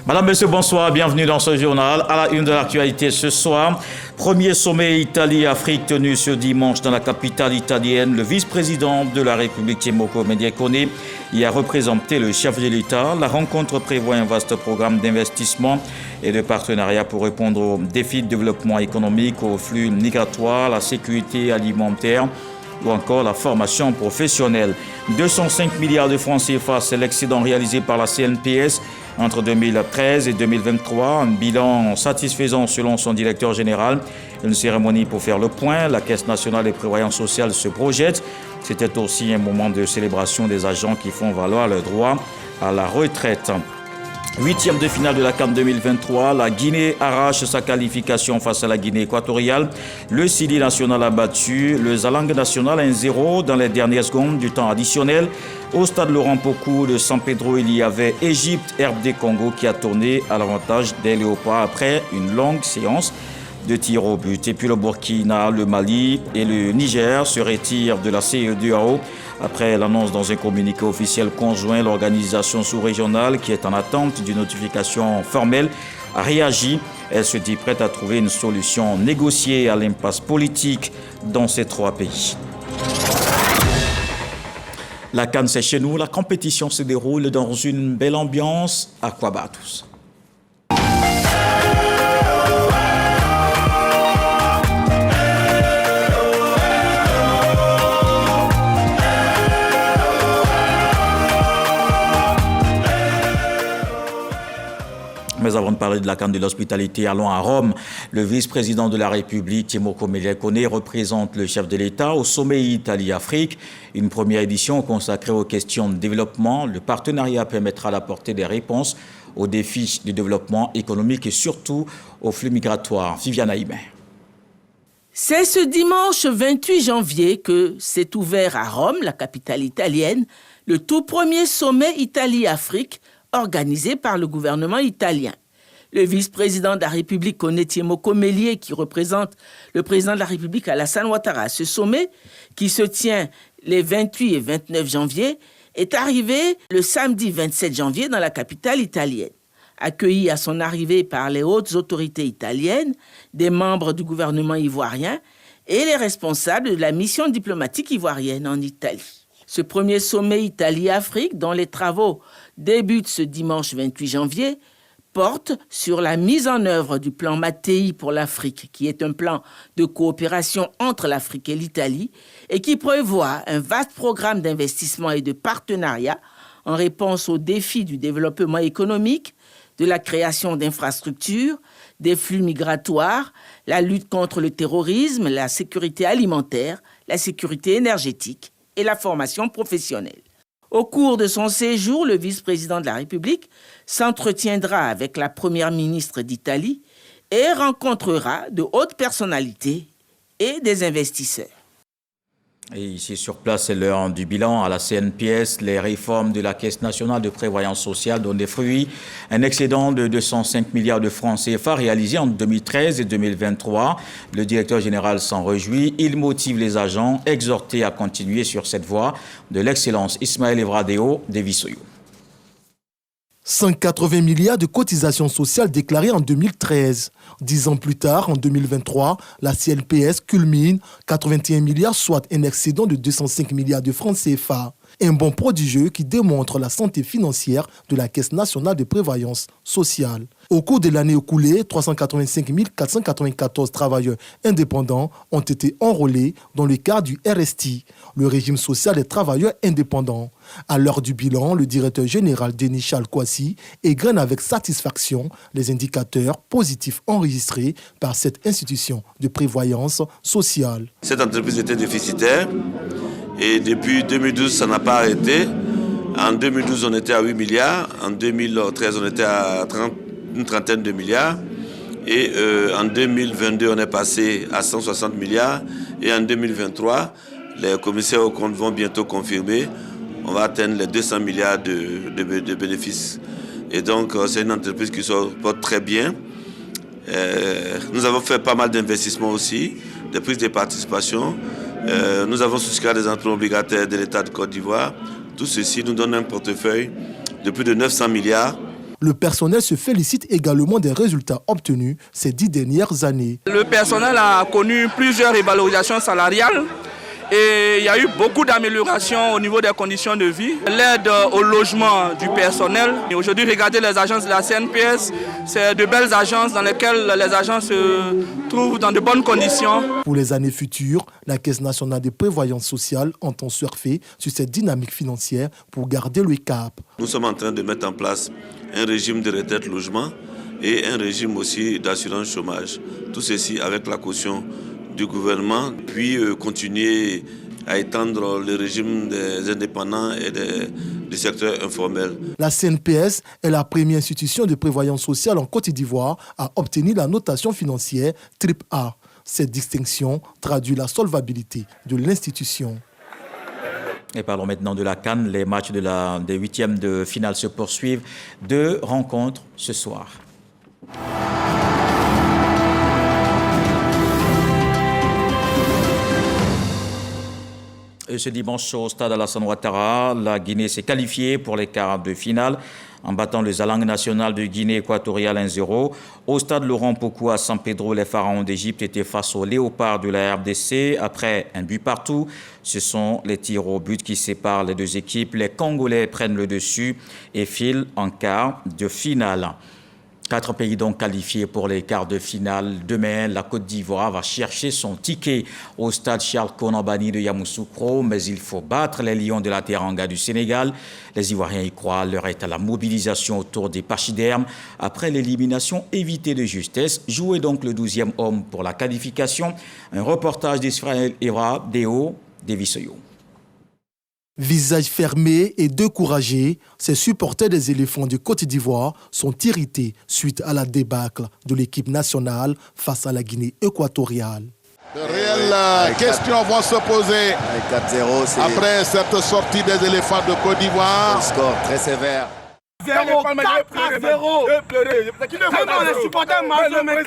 Madame, Monsieur, bonsoir, bienvenue dans ce journal. À la une de l'actualité ce soir, premier sommet Italie-Afrique tenu ce dimanche dans la capitale italienne. Le vice-président de la République, Timoko Mediekone, y a représenté le chef de l'État. La rencontre prévoit un vaste programme d'investissement et de partenariat pour répondre aux défis de développement économique, aux flux migratoires, la sécurité alimentaire ou encore la formation professionnelle. 205 milliards de francs CFA, c'est l'excédent réalisé par la CNPS entre 2013 et 2023. Un bilan satisfaisant selon son directeur général. Une cérémonie pour faire le point. La Caisse nationale de prévoyance sociale se projette. C'était aussi un moment de célébration des agents qui font valoir le droit à la retraite. Huitième de finale de la CAN 2023, la Guinée arrache sa qualification face à la Guinée équatoriale. Le Sidi national a battu le Zalang national 1-0 dans les dernières secondes du temps additionnel. Au stade Laurent Pokou de San Pedro, il y avait Égypte, RD Congo qui a tourné à l'avantage des Léopards après une longue séance de tir au but. Et puis le Burkina, le Mali et le Niger se retirent de la CEDEAO. Après l'annonce dans un communiqué officiel conjoint, l'organisation sous-régionale, qui est en attente d'une notification formelle, a réagi. Elle se dit prête à trouver une solution négociée à l'impasse politique dans ces trois pays. La CAN, c'est chez nous. La compétition se déroule dans une belle ambiance. Aquaba à tous. Mais avant de parler de la CAN de l'hospitalité, allons à Rome. Le vice-président de la République, Timoko Mediekone, représente le chef de l'État au sommet Italie-Afrique. Une première édition consacrée aux questions de développement. Le partenariat permettra d'apporter des réponses aux défis du développement économique et surtout aux flux migratoires. Viviane Aïmé. C'est ce dimanche 28 janvier que s'est ouvert à Rome, la capitale italienne, le tout premier sommet Italie-Afrique organisé par le gouvernement italien. Le vice-président de la République, Timoko Mediekone, qui représente le président de la République, Alassane Ouattara, à ce sommet, qui se tient les 28 et 29 janvier, est arrivé le samedi 27 janvier dans la capitale italienne. Accueilli à son arrivée par les hautes autorités italiennes, des membres du gouvernement ivoirien et les responsables de la mission diplomatique ivoirienne en Italie. Ce premier sommet Italie-Afrique, dont les travaux débutent ce dimanche 28 janvier, porte sur la mise en œuvre du plan Mattei pour l'Afrique, qui est un plan de coopération entre l'Afrique et l'Italie et qui prévoit un vaste programme d'investissement et de partenariat en réponse aux défis du développement économique, de la création d'infrastructures, des flux migratoires, la lutte contre le terrorisme, la sécurité alimentaire, la sécurité énergétique et la formation professionnelle. Au cours de son séjour, le vice-président de la République s'entretiendra avec la première ministre d'Italie et rencontrera de hautes personnalités et des investisseurs. Et ici sur place, c'est l'heure du bilan à la CNPS. Les réformes de la Caisse nationale de prévoyance sociale donnent des fruits. Un excédent de 205 milliards de francs CFA réalisé en 2013 et 2023. Le directeur général s'en réjouit. Il motive les agents, exhortés à continuer sur cette voie de l'excellence. Ismaël Evradeo, Devisoyo. 180 milliards de cotisations sociales déclarées en 2013. 10 ans plus tard, en 2023, la CNPS culmine 81 milliards, soit un excédent de 205 milliards de francs CFA. Un bond prodigieux qui démontre la santé financière de la Caisse nationale de prévoyance sociale. Au cours de l'année écoulée, 385 494 travailleurs indépendants ont été enrôlés dans le cadre du RST, le régime social des travailleurs indépendants. À l'heure du bilan, le directeur général Denis Chalkwasi égrène avec satisfaction les indicateurs positifs enregistrés par cette institution de prévoyance sociale. Cette entreprise était déficitaire et depuis 2012, ça n'a pas arrêté. En 2012, on était à 8 milliards. En 2013, on était à une trentaine de milliards. Et en 2022, on est passé à 160 milliards. Et en 2023, les commissaires aux comptes vont bientôt confirmer. On va atteindre les 200 milliards de bénéfices. Et donc, c'est une entreprise qui se porte très bien. Nous avons fait pas mal d'investissements aussi, des prises de participation. Nous avons souscrit des emprunts obligataires de l'État de Côte d'Ivoire. Tout ceci nous donne un portefeuille de plus de 900 milliards Le personnel se félicite également des résultats obtenus ces 10 dernières années. Le personnel a connu plusieurs revalorisations salariales. Et il y a eu beaucoup d'améliorations au niveau des conditions de vie. L'aide au logement du personnel. Et aujourd'hui, regardez les agences de la CNPS. C'est de belles agences dans lesquelles les agents se trouvent dans de bonnes conditions. Pour les années futures, la Caisse nationale de prévoyance sociale entend surfer sur cette dynamique financière pour garder le cap. Nous sommes en train de mettre en place un régime de retraite logement et un régime aussi d'assurance chômage. Tout ceci avec la caution du gouvernement, puis continuer à étendre le régime des indépendants et du secteur informel. La CNPS est la première institution de prévoyance sociale en Côte d'Ivoire à obtenir la notation financière AAA. Cette distinction traduit la solvabilité de l'institution. Et parlons maintenant de la CAN. Les matchs des huitièmes de finale se poursuivent. 2 rencontres ce soir. Et ce dimanche au stade Alassane Ouattara, la Guinée s'est qualifiée pour les quarts de finale en battant le Zalang national de Guinée équatoriale 1-0. Au stade Laurent Pokou à San Pedro, les Pharaons d'Égypte étaient face aux Léopards de la RDC. Après un but partout, ce sont les tirs au but qui séparent les deux équipes. Les Congolais prennent le dessus et filent en quart de finale. 4 pays donc qualifiés pour les quarts de finale. Demain, la Côte d'Ivoire va chercher son ticket au stade Charles Konambani de Yamoussoukro, mais il faut battre les Lions de la Teranga du Sénégal. Les Ivoiriens y croient, l'heure est à la mobilisation autour des pachydermes. Après l'élimination évitée de justesse, jouer donc le 12e homme pour la qualification. Un reportage d'Israël Eva Deo Devisoyo. Visage fermé et découragé, ces supporters des éléphants de Côte d'Ivoire sont irrités suite à la débâcle de l'équipe nationale face à la Guinée équatoriale. De réelles questions vont se poser après cette sortie des éléphants de Côte d'Ivoire. Un score très sévère. 0-4-0. Comment les supporters marchent, mais 4-0.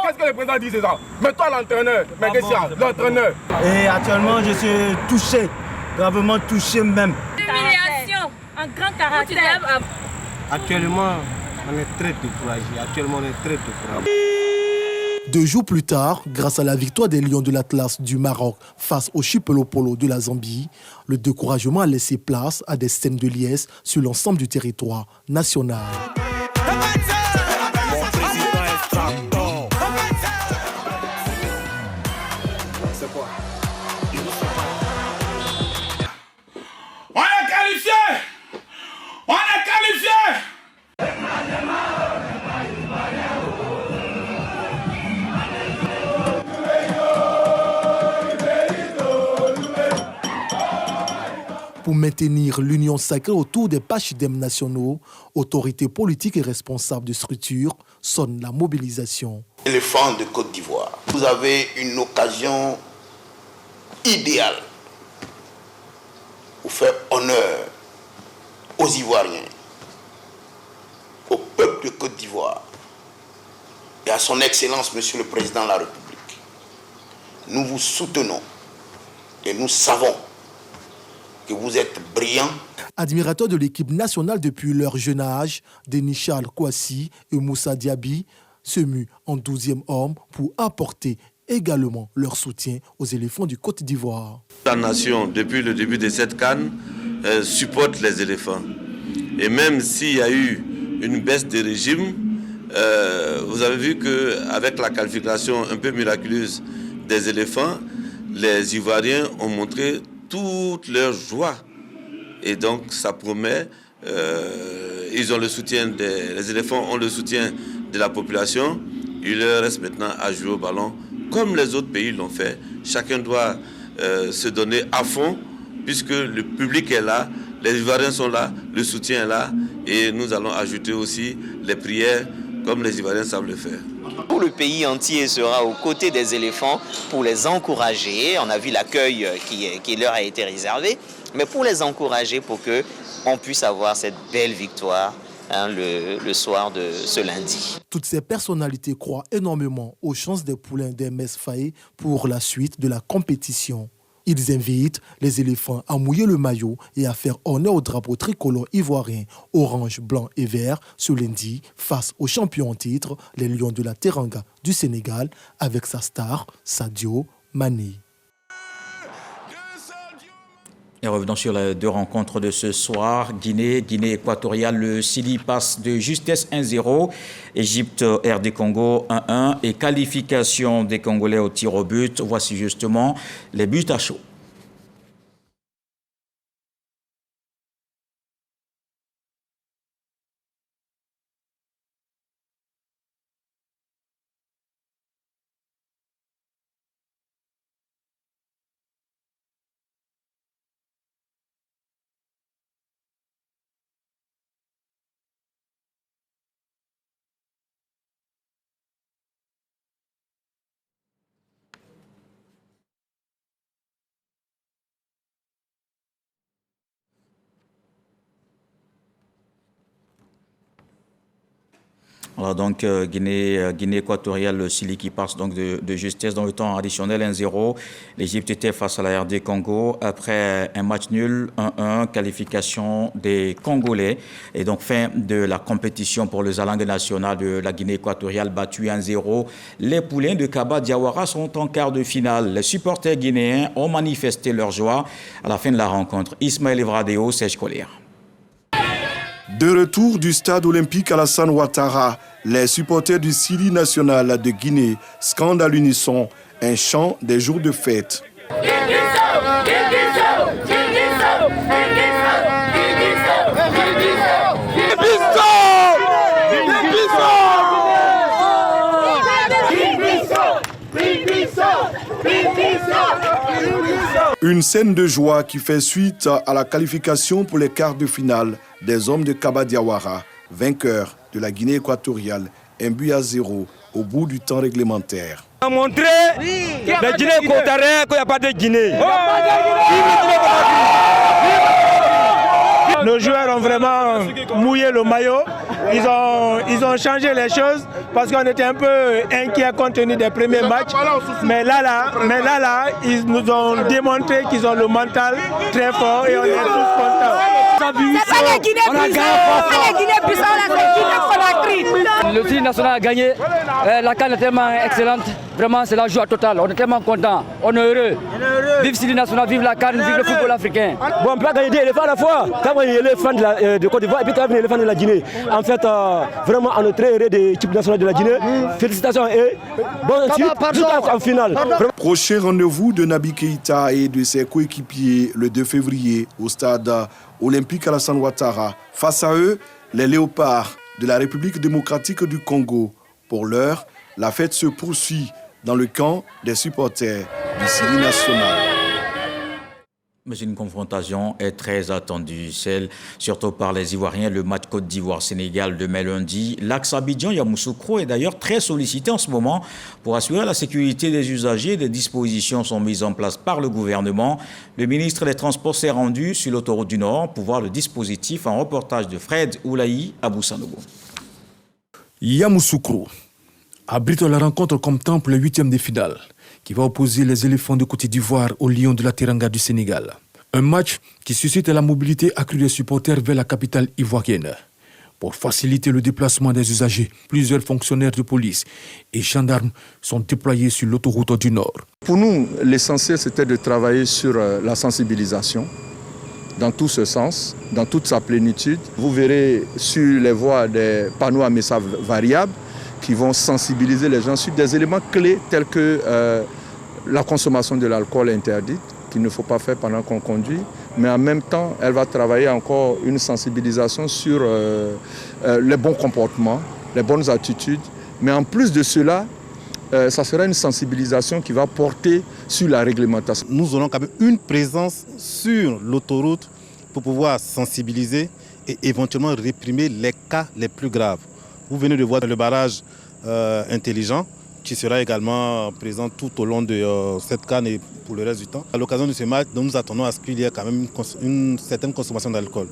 Qu'est-ce que le président dit, c'est ça? Mais toi l'entraîneur, mais qu'est-ce l'entraîneur? Et actuellement, je suis touché. Gravement touché même. Humiliation, un grand caractère. Actuellement, on est très découragé. 2 jours plus tard, grâce à la victoire des Lions de l'Atlas du Maroc face au Chipolopolo de la Zambie, le découragement a laissé place à des scènes de liesse sur l'ensemble du territoire national. Pour maintenir l'union sacrée autour des pachydermes nationaux, autorités politiques et responsables de structures sonnent la mobilisation. Éléphants de Côte d'Ivoire, vous avez une occasion idéale pour faire honneur aux Ivoiriens, au peuple de Côte d'Ivoire et à son Excellence, Monsieur le Président de la République. Nous vous soutenons et nous savons que vous êtes brillants. Admirateurs de l'équipe nationale depuis leur jeune âge, Denis Charles Kouassi et Moussa Diaby se muent en 12e homme pour apporter également leur soutien aux éléphants du Côte d'Ivoire. La nation, depuis le début de cette CAN, supporte les éléphants. Et même s'il y a eu une baisse de régime, vous avez vu qu'avec la qualification un peu miraculeuse des éléphants, les Ivoiriens ont montré toute leur joie. Et donc ça promet, ils ont le soutien les éléphants ont le soutien de la population. Il leur reste maintenant à jouer au ballon comme les autres pays l'ont fait. Chacun doit se donner à fond puisque le public est là, les Ivoiriens sont là, le soutien est là et nous allons ajouter aussi les prières comme les Ivoiriens savent le faire. Tout le pays entier sera aux côtés des éléphants pour les encourager. On a vu l'accueil qui leur a été réservé, mais pour les encourager pour qu'on puisse avoir cette belle victoire le soir de ce lundi. Toutes ces personnalités croient énormément aux chances des poulains d'Hermès Faé pour la suite de la compétition. Ils invitent les éléphants à mouiller le maillot et à faire honneur au drapeau tricolore ivoirien orange, blanc et vert ce lundi face aux champions en titre, les Lions de la Teranga du Sénégal, avec sa star Sadio Mané. Et revenons sur les deux rencontres de ce soir. Guinée équatoriale, le Sili passe de justesse 1-0. Égypte, RD Congo 1-1. Et qualification des Congolais au tir au but. Voici justement les buts à chaud. Voilà donc Guinée équatoriale, le Sili qui passe donc de justesse dans le temps additionnel 1-0. L'Égypte était face à la RD Congo après un match nul 1-1, qualification des Congolais et donc fin de la compétition pour le Zalang national de la Guinée équatoriale battu 1-0. Les poulains de Kaba Diawara sont en quart de finale. Les supporters guinéens ont manifesté leur joie à la fin de la rencontre. Ismaël Evradeo, Serge Collier. De retour du stade olympique Alassane Ouattara, les supporters du Sili national de Guinée scandent à l'unisson un chant des jours de fête. Une scène de joie qui fait suite à la qualification pour les quarts de finale des hommes de Kaba Diawara, vainqueurs de la Guinée équatoriale, 1-0 au bout du temps réglementaire. On a montré la Guinée équatoriale qu'il n'y a pas de Guinée. Nos joueurs ont vraiment mouillé le maillot. Ils ont changé les choses parce qu'on était un peu inquiets compte tenu des premiers matchs. Mais là, ils nous ont démontré qu'ils ont le mental très fort et on est tous contents. C'est pas les Guinéens puissants, c'est les Guinéens. Le Sili national a gagné. La CAN est tellement excellente. Vraiment, c'est la joie totale. On est tellement contents. On est heureux. Vive Sili national, vive la CAN, vive le football africain. Bon, on peut gagner des éléphants à la fois. Quand on est éléphant de Côte d'Ivoire et puis quand on est éléphant de la Guinée. En fait, vraiment, on est très heureux de l'équipe nationale de la Guinée. Félicitations et bonne suite en finale. Prochain rendez-vous de Naby Keïta et de ses coéquipiers le 2 février au stade olympique Alassane Ouattara. Face à eux, les léopards de la République démocratique du Congo. Pour l'heure, la fête se poursuit dans le camp des supporters du Sili national. Mais une confrontation est très attendue, celle surtout par les Ivoiriens. Le match Côte d'Ivoire-Sénégal demain lundi. L'axe Abidjan-Yamoussoukro est d'ailleurs très sollicité en ce moment pour assurer la sécurité des usagers. Des dispositions sont mises en place par le gouvernement. Le ministre des Transports s'est rendu sur l'autoroute du Nord pour voir le dispositif. En reportage de Fred Oulaï à Boussanogo. Yamoussoukro abrite la rencontre comme temps pour le 8e de finale, qui va opposer les éléphants de Côte d'Ivoire aux Lions de la Teranga du Sénégal. Un match qui suscite la mobilité accrue des supporters vers la capitale ivoirienne. Pour faciliter le déplacement des usagers, plusieurs fonctionnaires de police et gendarmes sont déployés sur l'autoroute du Nord. Pour nous, l'essentiel, c'était de travailler sur la sensibilisation, dans tout ce sens, dans toute sa plénitude. Vous verrez sur les voies des panneaux à messages variables qui vont sensibiliser les gens sur des éléments clés tels que la consommation de l'alcool interdite, qu'il ne faut pas faire pendant qu'on conduit, mais en même temps, elle va travailler encore une sensibilisation sur les bons comportements, les bonnes attitudes. Mais en plus de cela, ça sera une sensibilisation qui va porter sur la réglementation. Nous aurons quand même une présence sur l'autoroute pour pouvoir sensibiliser et éventuellement réprimer les cas les plus graves. Vous venez de voir le barrage intelligent qui sera également présent tout au long de cette canne et pour le reste du temps. À l'occasion de ce match, nous attendons à ce qu'il y ait quand même une certaine consommation d'alcool.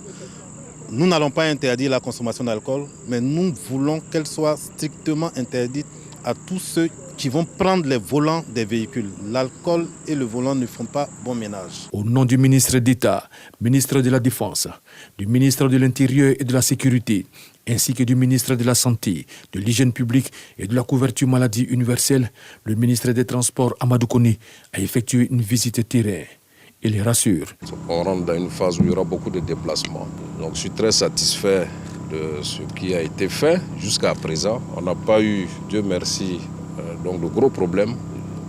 Nous n'allons pas interdire la consommation d'alcool, mais nous voulons qu'elle soit strictement interdite à tous ceux qui vont prendre les volants des véhicules. L'alcool et le volant ne font pas bon ménage. Au nom du ministre d'État, ministre de la Défense, du ministre de l'Intérieur et de la Sécurité, ainsi que du ministre de la Santé, de l'Hygiène publique et de la couverture maladie universelle, le ministre des Transports, Amadou Kone, a effectué une visite terrain. Il les rassure. On rentre dans une phase où il y aura beaucoup de déplacements. Donc je suis très satisfait de ce qui a été fait jusqu'à présent. On n'a pas eu, Dieu merci, donc de gros problèmes,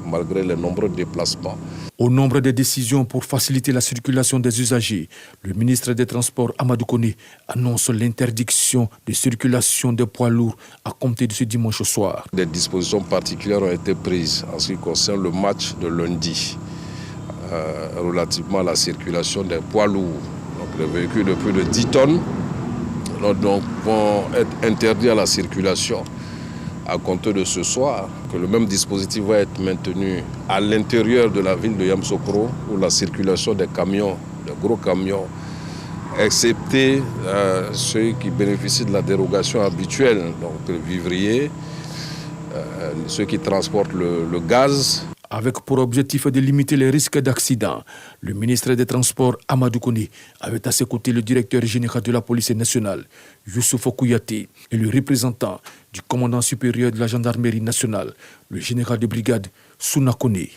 malgré les nombreux déplacements. Au nombre des décisions pour faciliter la circulation des usagers, le ministre des Transports, Amadou Kone, annonce l'interdiction de circulation des poids lourds à compter de ce dimanche soir. Des dispositions particulières ont été prises en ce qui concerne le match de lundi, relativement à la circulation des poids lourds. Donc les véhicules de plus de 10 tonnes donc, vont être interdits à la circulation à compter de ce soir, que le même dispositif va être maintenu à l'intérieur de la ville de Yamoussoukro, où la circulation des camions, des gros camions, excepté ceux qui bénéficient de la dérogation habituelle, donc les vivriers, ceux qui transportent le gaz. Avec pour objectif de limiter les risques d'accident, le ministre des Transports, Amadou Kone, avait à ses côtés le directeur général de la police nationale, Youssoufou Kouyaté, et le représentant du commandant supérieur de la gendarmerie nationale, le général de brigade, Souna Kone.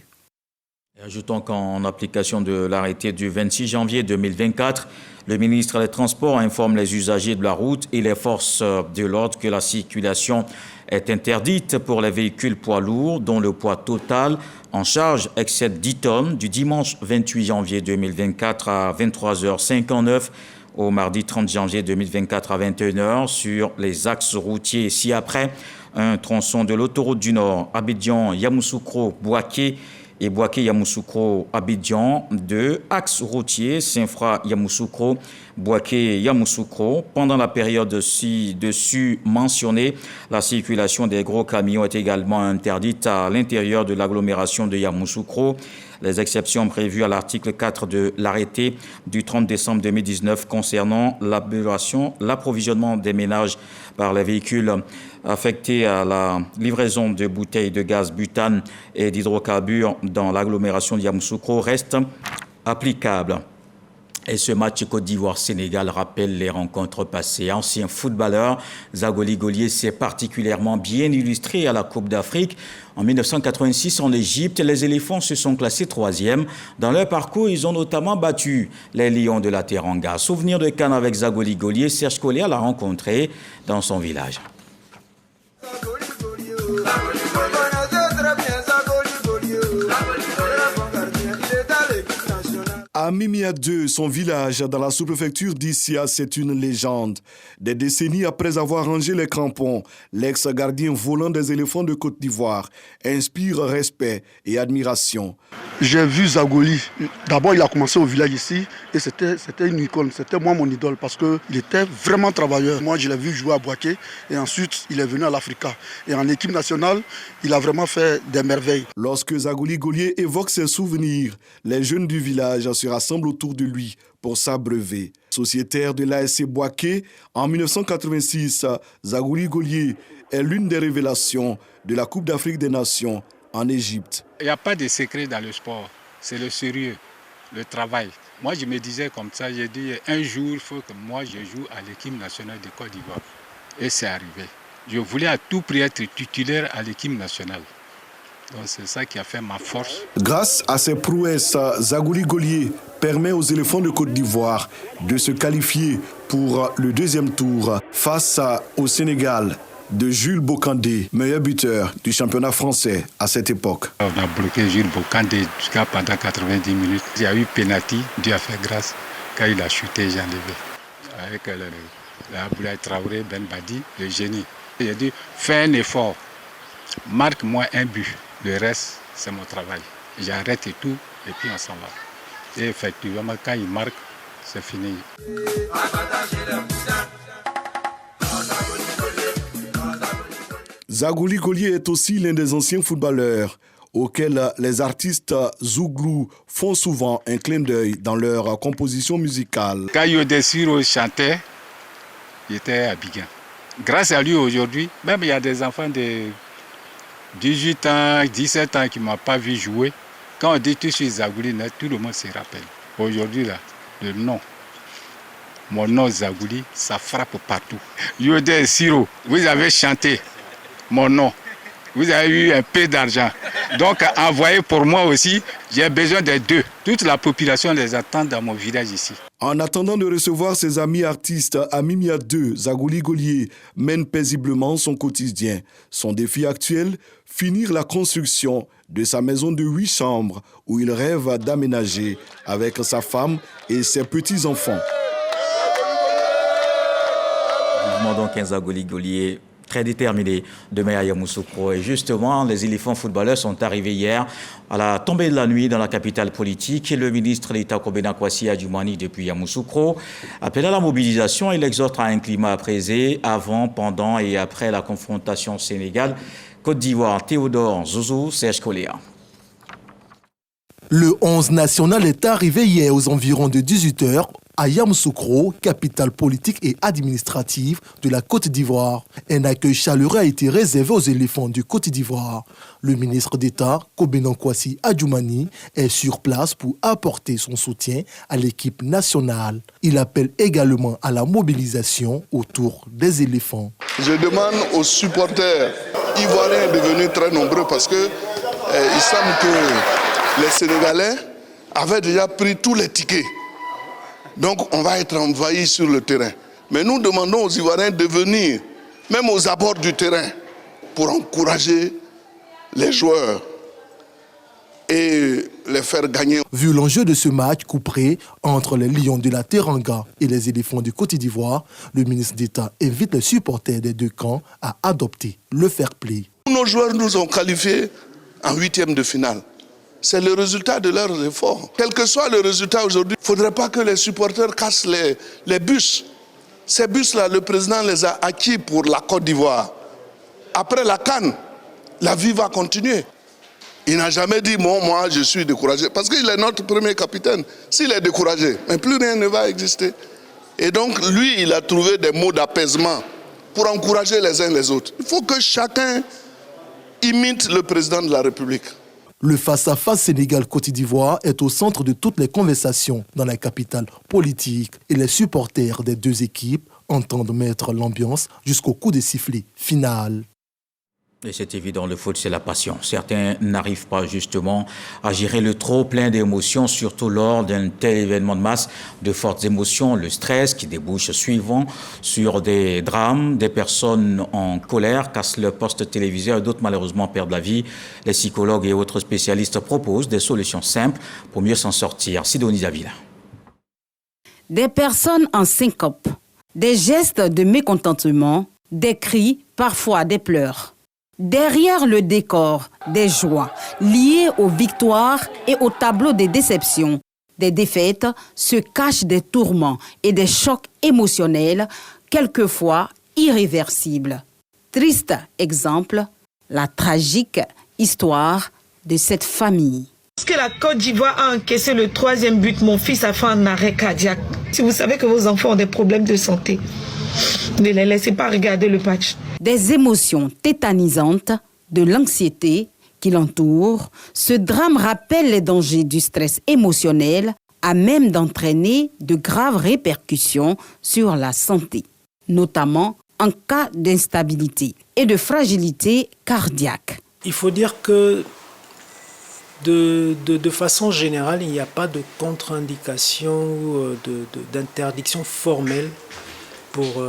Ajoutons qu'en application de l'arrêté du 26 janvier 2024, le ministre des Transports informe les usagers de la route et les forces de l'ordre que la circulation est interdite pour les véhicules poids lourds dont le poids total en charge excède 10 tonnes du dimanche 28 janvier 2024 à 23h59 au mardi 30 janvier 2024 à 21h sur les axes routiers ci-après un tronçon de l'autoroute du Nord, Abidjan, Yamoussoukro, Bouaké et Bouaké-Yamoussoukro, Abidjan, 2 axes routiers, Saint-Fra-Yamoussoukro, Bouaké-Yamoussoukro. Pendant la période ci-dessus mentionnée, la circulation des gros camions est également interdite à l'intérieur de l'agglomération de Yamoussoukro. Les exceptions prévues à l'article 4 de l'arrêté du 30 décembre 2019 concernant l'approvisionnement des ménages par les véhicules affectés à la livraison de bouteilles de gaz butane et d'hydrocarbures dans l'agglomération de Yamoussoukro restent applicables. Et ce match Côte d'Ivoire-Sénégal rappelle les rencontres passées. Ancien footballeur, Zagoli Golier s'est particulièrement bien illustré à la Coupe d'Afrique. En 1986, en Égypte, les éléphants se sont classés 3e. Dans leur parcours, ils ont notamment battu les Lions de la Teranga. Souvenir de Cannes avec Zagoli Golier, Serge Collier l'a rencontré dans son village. À Mimia 2, son village dans la sous-préfecture d'Issia, c'est une légende. Des décennies après avoir rangé les crampons, l'ex-gardien volant des éléphants de Côte d'Ivoire inspire respect et admiration. J'ai vu Zagoli. D'abord, il a commencé au village ici et c'était une icône. C'était moi mon idole parce qu'il était vraiment travailleur. Moi, je l'ai vu jouer à Bouaké et ensuite, il est venu à l'Africa. Et en équipe nationale, il a vraiment fait des merveilles. Lorsque Zagoli Golier évoque ses souvenirs, les jeunes du village se rassemblent autour de lui pour s'abreuver. Sociétaire de l'ASC Bouaké, en 1986, Zagoli Golier est l'une des révélations de la Coupe d'Afrique des Nations en Égypte. Il n'y a pas de secret dans le sport, c'est le sérieux, le travail. Moi, je me disais comme ça, j'ai dit un jour, il faut que moi je joue à l'équipe nationale de Côte d'Ivoire. Et c'est arrivé. Je voulais à tout prix être titulaire à l'équipe nationale. Donc c'est ça qui a fait ma force. Grâce à ses prouesses, Zagoli Golier permet aux éléphants de Côte d'Ivoire de se qualifier pour le deuxième tour face au Sénégal de Jules Bocandé, meilleur buteur du championnat français à cette époque. On a bloqué Jules Bocandé jusqu'à pendant 90 minutes. Il y a eu pénalty, Dieu a fait grâce. Quand il a chuté, j'ai enlevé. Avec Abdoulaye Traoré, Ben Badi, le génie. Il a dit, fais un effort, marque-moi un but. Le reste, c'est mon travail. J'arrête et tout, et puis on s'en va. Et effectivement, quand il marque, c'est fini. Zagoli Golier est aussi l'un des anciens footballeurs auxquels les artistes zouglous font souvent un clin d'œil dans leur composition musicale. Quand Yodessiro chantait, il était à Biguin. Grâce à lui aujourd'hui, même il y a des enfants 18 ans, 17 ans qui ne m'a pas vu jouer. Quand on dit tout sur Zagouli, tout le monde se rappelle. Aujourd'hui, là, le nom. Mon nom Zagouli, ça frappe partout. Yodé Siro, vous avez chanté mon nom. Vous avez eu un peu d'argent. Donc, envoyez pour moi aussi, j'ai besoin des deux. Toute la population les attend dans mon village ici. En attendant de recevoir ses amis artistes, Amimia 2, Zagouli Golier mène paisiblement son quotidien. Son défi actuel, finir la construction de sa maison de 8 chambres où il rêve d'aménager avec sa femme et ses petits-enfants. Vivement donc un Zagouli Golier très déterminé demain à Yamoussoukro. Et justement, les éléphants footballeurs sont arrivés hier à la tombée de la nuit dans la capitale politique. Et le ministre d'État Kobena Kwasi Adjoumani depuis Yamoussoukro appelle à la mobilisation et l'exhorte à un climat apaisé avant, pendant et après la confrontation Sénégal-Côte d'Ivoire. Théodore Zouzou, Serge Coléa. Le 11 national est arrivé hier aux environs de 18h à Yamoussoukro, capitale politique et administrative de la Côte d'Ivoire. Un accueil chaleureux a été réservé aux éléphants de Côte d'Ivoire. Le ministre d'État, Kobena Kwasi Adjoumani, est sur place pour apporter son soutien à l'équipe nationale. Il appelle également à la mobilisation autour des éléphants. Je demande aux supporters ivoiriens de venir très nombreux parce que il semble que les Sénégalais avaient déjà pris tous les tickets. Donc on va être envahis sur le terrain. Mais nous demandons aux Ivoiriens de venir, même aux abords du terrain, pour encourager les joueurs et les faire gagner. Vu l'enjeu de ce match couperé entre les Lions de la Teranga et les éléphants de Côte d'Ivoire, le ministre d'État invite les supporters des deux camps à adopter le fair play. Nos joueurs nous ont qualifiés en 8e de finale. C'est le résultat de leurs efforts. Quel que soit le résultat aujourd'hui, il ne faudrait pas que les supporters cassent les bus. Ces bus-là, le président les a acquis pour la Côte d'Ivoire. Après la CAN, la vie va continuer. Il n'a jamais dit, bon, moi je suis découragé. Parce qu'il est notre premier capitaine. S'il est découragé, mais plus rien ne va exister. Et donc, lui, il a trouvé des mots d'apaisement pour encourager les uns les autres. Il faut que chacun imite le président de la République. Le face-à-face Sénégal-Côte d'Ivoire est au centre de toutes les conversations dans la capitale politique et les supporters des deux équipes entendent mettre l'ambiance jusqu'au coup de sifflet final. Et c'est évident, le foot, c'est la passion. Certains n'arrivent pas justement à gérer le trop plein d'émotions, surtout lors d'un tel événement de masse, de fortes émotions, le stress qui débouche suivant sur des drames, des personnes en colère cassent leur poste téléviseur et d'autres malheureusement perdent la vie. Les psychologues et autres spécialistes proposent des solutions simples pour mieux s'en sortir. Sidonie Davila. Des personnes en syncope, des gestes de mécontentement, des cris, parfois des pleurs. Derrière le décor des joies liées aux victoires et au tableau des déceptions, des défaites, se cachent des tourments et des chocs émotionnels, quelquefois irréversibles. Triste exemple, la tragique histoire de cette famille. Parce que la Côte d'Ivoire a encaissé le 3e but, mon fils a fait un arrêt cardiaque. Si vous savez que vos enfants ont des problèmes de santé, ne les laissez pas regarder le match. Des émotions tétanisantes, de l'anxiété qui l'entoure, ce drame rappelle les dangers du stress émotionnel à même d'entraîner de graves répercussions sur la santé, notamment en cas d'instabilité et de fragilité cardiaque. Il faut dire que de façon générale, il n'y a pas de contre-indication ou d'interdiction formelle pour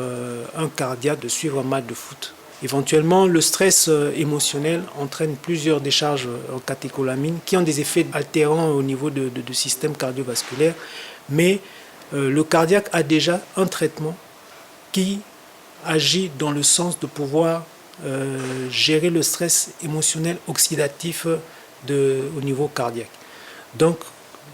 un cardiaque de suivre un match de foot. Éventuellement, le stress émotionnel entraîne plusieurs décharges en catécholamine qui ont des effets altérants au niveau du système cardiovasculaire, mais le cardiaque a déjà un traitement qui agit dans le sens de pouvoir gérer le stress émotionnel oxydatif au niveau cardiaque. Donc,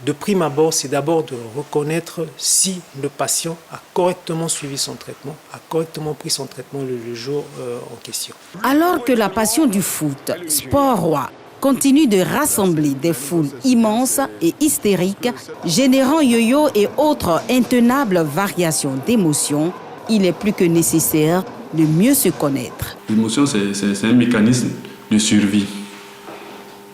de prime abord, c'est d'abord de reconnaître si le patient a correctement suivi son traitement, a correctement pris son traitement le jour en question. Alors que la passion du foot, sport roi, continue de rassembler des foules immenses et hystériques, générant yo-yo et autres intenables variations d'émotions, il est plus que nécessaire de mieux se connaître. L'émotion, c'est un mécanisme de survie.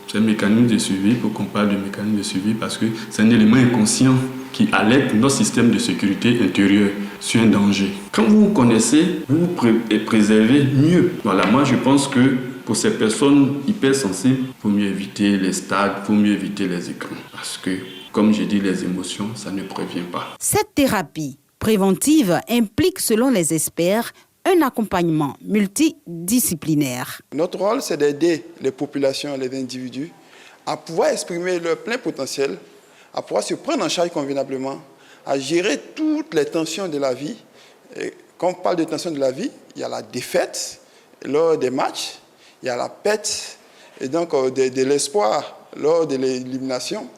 C'est un mécanisme de survie. Pourquoi on parle de mécanisme de survie? Parce que c'est un élément inconscient qui alerte notre système de sécurité intérieure sur un danger. Quand vous vous connaissez, vous vous préservez mieux. Voilà, moi je pense que pour ces personnes hypersensibles, il faut mieux éviter les stades, il faut mieux éviter les écrans. Parce que, comme j'ai dit, les émotions, ça ne prévient pas. Cette thérapie préventive implique, selon les experts, un accompagnement multidisciplinaire. Notre rôle, c'est d'aider les populations et les individus à pouvoir exprimer leur plein potentiel, à pouvoir se prendre en charge convenablement, à gérer toutes les tensions de la vie. Et quand on parle de tensions de la vie, il y a la défaite lors des matchs, il y a la perte et donc de l'espoir lors de l'élimination.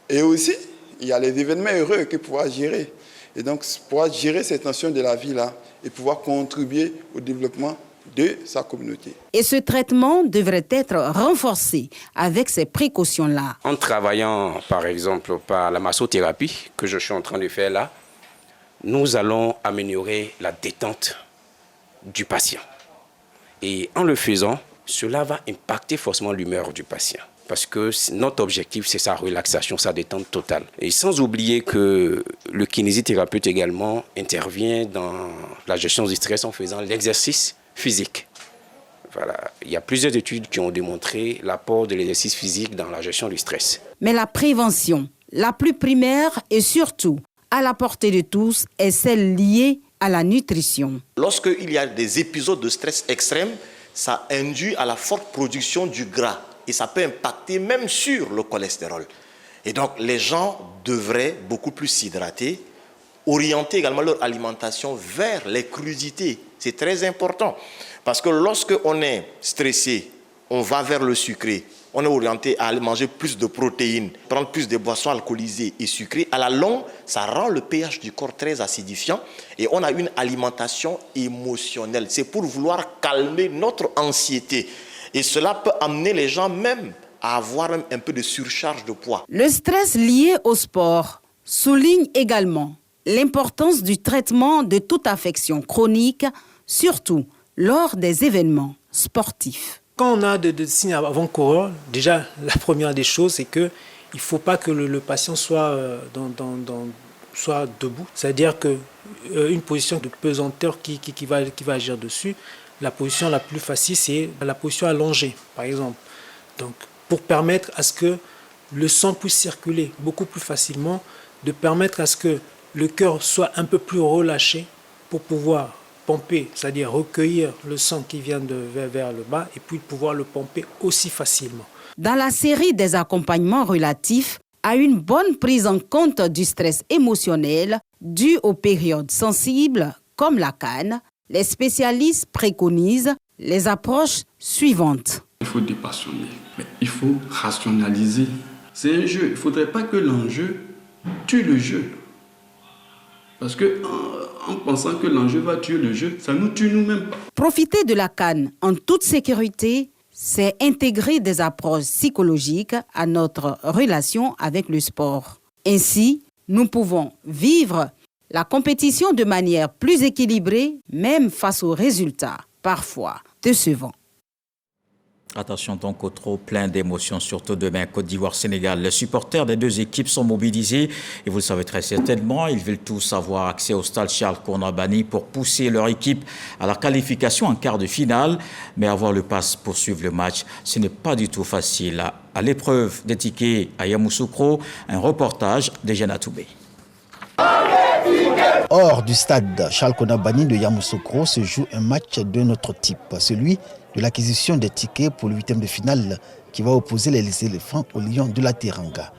Et aussi, il y a les événements heureux qu'il faut gérer. Et donc, pouvoir gérer ces tensions de la vie-là et pouvoir contribuer au développement de sa communauté. Et ce traitement devrait être renforcé avec ces précautions-là. En travaillant, par exemple, par la massothérapie que je suis en train de faire là, nous allons améliorer la détente du patient. Et en le faisant, cela va impacter forcément l'humeur du patient. Parce que notre objectif, c'est sa relaxation, sa détente totale. Et sans oublier que le kinésithérapeute également intervient dans la gestion du stress en faisant l'exercice physique. Voilà. Il y a plusieurs études qui ont démontré l'apport de l'exercice physique dans la gestion du stress. Mais la prévention, la plus primaire et surtout à la portée de tous, est celle liée à la nutrition. Lorsqu'il y a des épisodes de stress extrême, ça induit à la forte production du gras. Et ça peut impacter même sur le cholestérol. Et donc, les gens devraient beaucoup plus s'hydrater, orienter également leur alimentation vers les crudités. C'est très important. Parce que lorsqu'on est stressé, on va vers le sucré. On est orienté à aller manger plus de protéines, prendre plus de boissons alcoolisées et sucrées. À la longue, ça rend le pH du corps très acidifiant. Et on a une alimentation émotionnelle. C'est pour vouloir calmer notre anxiété. Et cela peut amener les gens même à avoir un peu de surcharge de poids. Le stress lié au sport souligne également l'importance du traitement de toute affection chronique, surtout lors des événements sportifs. Quand on a des signes avant-coureurs, déjà la première des choses, c'est qu'il ne faut pas que le patient soit, soit debout. C'est-à-dire qu'une position de pesanteur qui va agir dessus. La position la plus facile, c'est la position allongée, par exemple. Donc, pour permettre à ce que le sang puisse circuler beaucoup plus facilement, de permettre à ce que le cœur soit un peu plus relâché pour pouvoir pomper, c'est-à-dire recueillir le sang qui vient vers le bas et puis pouvoir le pomper aussi facilement. Dans la série des accompagnements relatifs à une bonne prise en compte du stress émotionnel dû aux périodes sensibles comme la CAN, les spécialistes préconisent les approches suivantes. Il faut dépassionner, mais il faut rationaliser. C'est un jeu. Il ne faudrait pas que l'enjeu tue le jeu. Parce qu'en pensant que l'enjeu va tuer le jeu, ça nous tue nous-mêmes. Profiter de la CAN en toute sécurité, c'est intégrer des approches psychologiques à notre relation avec le sport. Ainsi, nous pouvons vivre la compétition de manière plus équilibrée, même face aux résultats, parfois décevants. Attention donc au trop plein d'émotions, surtout demain, Côte d'Ivoire-Sénégal. Les supporters des deux équipes sont mobilisés et vous le savez très certainement, ils veulent tous avoir accès au stade Charles Kounabani pour pousser leur équipe à la qualification en quart de finale. Mais avoir le pass pour suivre le match, ce n'est pas du tout facile. À l'épreuve des tickets à Yamoussoukro, un reportage de Jana Toubé. Hors du stade Charles Kounabani de Yamoussoukro se joue un match d'un autre type, celui de l'acquisition des tickets pour le 8e de finale qui va opposer les éléphants aux lions de la Teranga.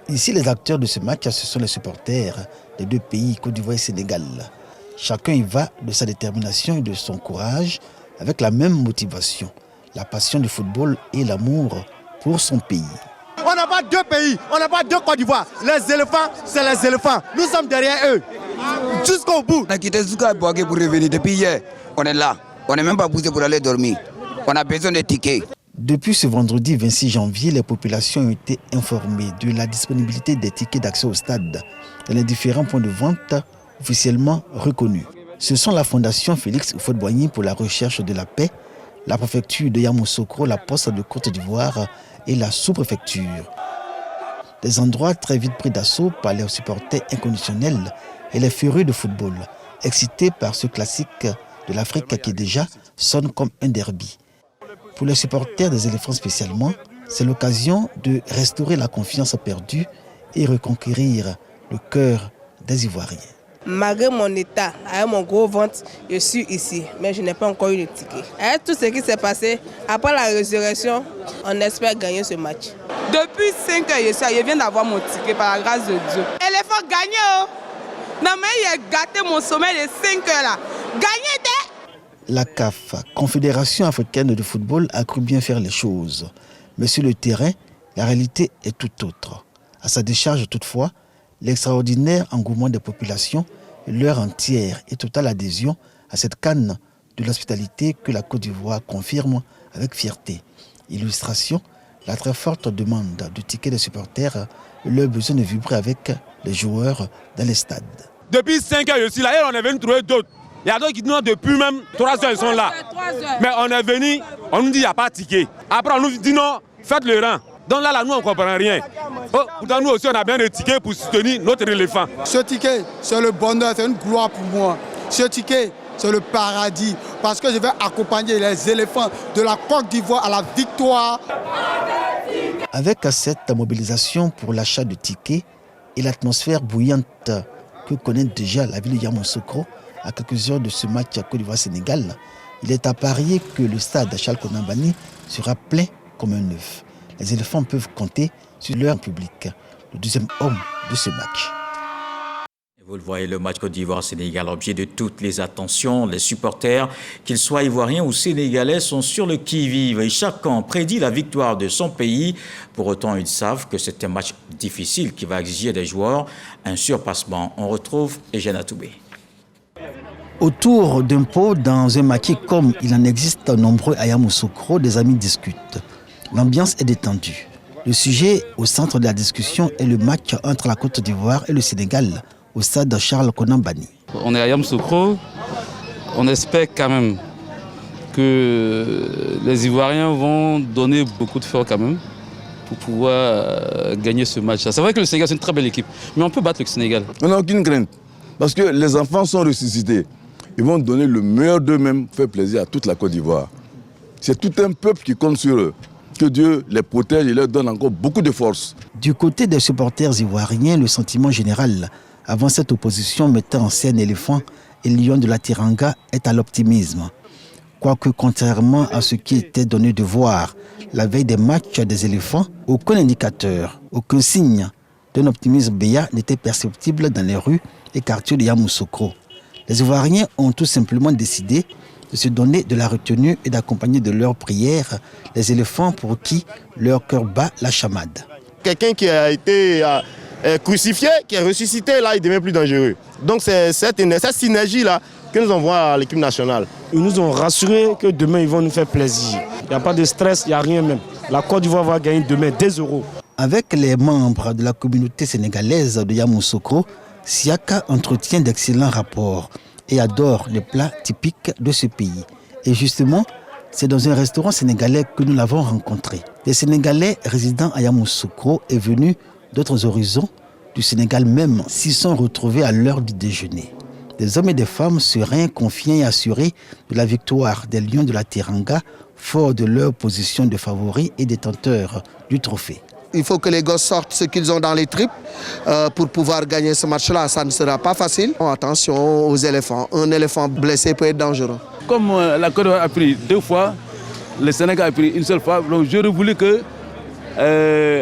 Ici, les acteurs de ce match, ce sont les supporters des deux pays, Côte d'Ivoire et Sénégal. Chacun y va de sa détermination et de son courage avec la même motivation, la passion du football et l'amour pour son pays. On n'a pas deux pays, on n'a pas deux Côte d'Ivoire. Les éléphants, c'est les éléphants. Nous sommes derrière eux, jusqu'au bout. On a quitté Zouka pour revenir depuis hier. On est là. On n'est même pas poussé pour aller dormir. On a besoin de tickets. Depuis ce vendredi 26 janvier, les populations ont été informées de la disponibilité des tickets d'accès au stade dans les différents points de vente officiellement reconnus. Ce sont la Fondation Félix Houphouët-Boigny pour la recherche de la paix, la préfecture de Yamoussoukro, la poste de Côte d'Ivoire et la sous-préfecture. Des endroits très vite pris d'assaut par les supporters inconditionnels et les furieux de football, excités par ce classique de l'Afrique qui déjà sonne comme un derby. Pour les supporters des éléphants spécialement, c'est l'occasion de restaurer la confiance perdue et reconquérir le cœur des Ivoiriens. Malgré mon état, avec mon gros ventre, je suis ici, mais je n'ai pas encore eu le ticket. Avec tout ce qui s'est passé, après la résurrection, on espère gagner ce match. Depuis 5 heures, je viens d'avoir mon ticket par la grâce de Dieu. Éléphant gagné, oh! Non mais il a gâté mon sommeil de 5 heures là. Gagné t'es! La CAF, Confédération africaine de football, a cru bien faire les choses. Mais sur le terrain, la réalité est tout autre. À sa décharge toutefois, l'extraordinaire engouement des populations et leur entière et totale adhésion à cette canne de l'hospitalité que la Côte d'Ivoire confirme avec fierté. Illustration, la très forte demande de tickets des supporters et leur besoin de vibrer avec les joueurs dans les stades. Depuis 5 heures, je suis là et on est venu trouver d'autres. Il y a d'autres qui nous depuis même 3 heures, ils sont là. Mais on est venu, on nous dit qu'il n'y a pas de ticket. Après on nous dit non, faites le rang. Donc là, nous, on ne comprend rien. Oh, pourtant, nous aussi, on a bien des tickets pour soutenir notre éléphant. Ce ticket, c'est le bonheur, c'est une gloire pour moi. Ce ticket, c'est le paradis. Parce que je vais accompagner les éléphants de la Côte d'Ivoire à la victoire. Avec cette mobilisation pour l'achat de tickets et l'atmosphère bouillante que connaît déjà la ville de Yamoussoukro, à quelques heures de ce match à Côte d'Ivoire-Sénégal, il est à parier que le stade Charles Konan Banny sera plein comme un œuf. Les éléphants peuvent compter sur leur public, le deuxième homme de ce match. Vous le voyez, le match Côte d'Ivoire-Sénégal, objet de toutes les attentions. Les supporters, qu'ils soient ivoiriens ou sénégalais, sont sur le qui-vive et chacun prédit la victoire de son pays. Pour autant, ils savent que c'est un match difficile qui va exiger des joueurs un surpassement. On retrouve Eugène Atoubé. Autour d'un pot, dans un maquis comme il en existe nombreux à Yamoussoukro, des amis discutent. L'ambiance est détendue. Le sujet au centre de la discussion est le match entre la Côte d'Ivoire et le Sénégal au stade Charles Konan Banny. On est à Yamoussoukro. On espère quand même que les Ivoiriens vont donner beaucoup de force quand même pour pouvoir gagner ce match. C'est vrai que le Sénégal c'est une très belle équipe, mais on peut battre le Sénégal. On n'a aucune crainte parce que les enfants sont ressuscités. Ils vont donner le meilleur d'eux-mêmes, faire plaisir à toute la Côte d'Ivoire. C'est tout un peuple qui compte sur eux. Que Dieu les protège et leur donne encore beaucoup de force. Du côté des supporters ivoiriens, le sentiment général avant cette opposition mettant en scène éléphants et lions de la Teranga est à l'optimisme. Quoique contrairement à ce qui était donné de voir la veille des matchs des éléphants, aucun indicateur, aucun signe d'un optimisme béat n'était perceptible dans les rues et quartiers de Yamoussoukro. Les Ivoiriens ont tout simplement décidé de se donner de la retenue et d'accompagner de leurs prières les éléphants pour qui leur cœur bat la chamade. Quelqu'un qui a été crucifié, qui est ressuscité, là, il devient plus dangereux. Donc c'est cette synergie-là que nous envoyons à l'équipe nationale. Ils nous ont rassurés que demain, ils vont nous faire plaisir. Il n'y a pas de stress, il n'y a rien même. La Côte d'Ivoire va gagner demain 2-0. Avec les membres de la communauté sénégalaise de Yamoussoukro, Siaka entretient d'excellents rapports et adore les plats typiques de ce pays. Et justement, c'est dans un restaurant sénégalais que nous l'avons rencontré. Les Sénégalais résidant à Yamoussoukro et venus d'autres horizons du Sénégal même s'y sont retrouvés à l'heure du déjeuner. Des hommes et des femmes sereins, confiants et assurés de la victoire des Lions de la Teranga, forts de leur position de favoris et détenteurs du trophée. Il faut que les gosses sortent ce qu'ils ont dans les tripes pour pouvoir gagner ce match-là. Ça ne sera pas facile. Attention aux éléphants. Un éléphant blessé peut être dangereux. Comme la Côte d'Ivoire a pris 2 fois, le Sénégal a pris une seule fois, donc j'aurais voulu que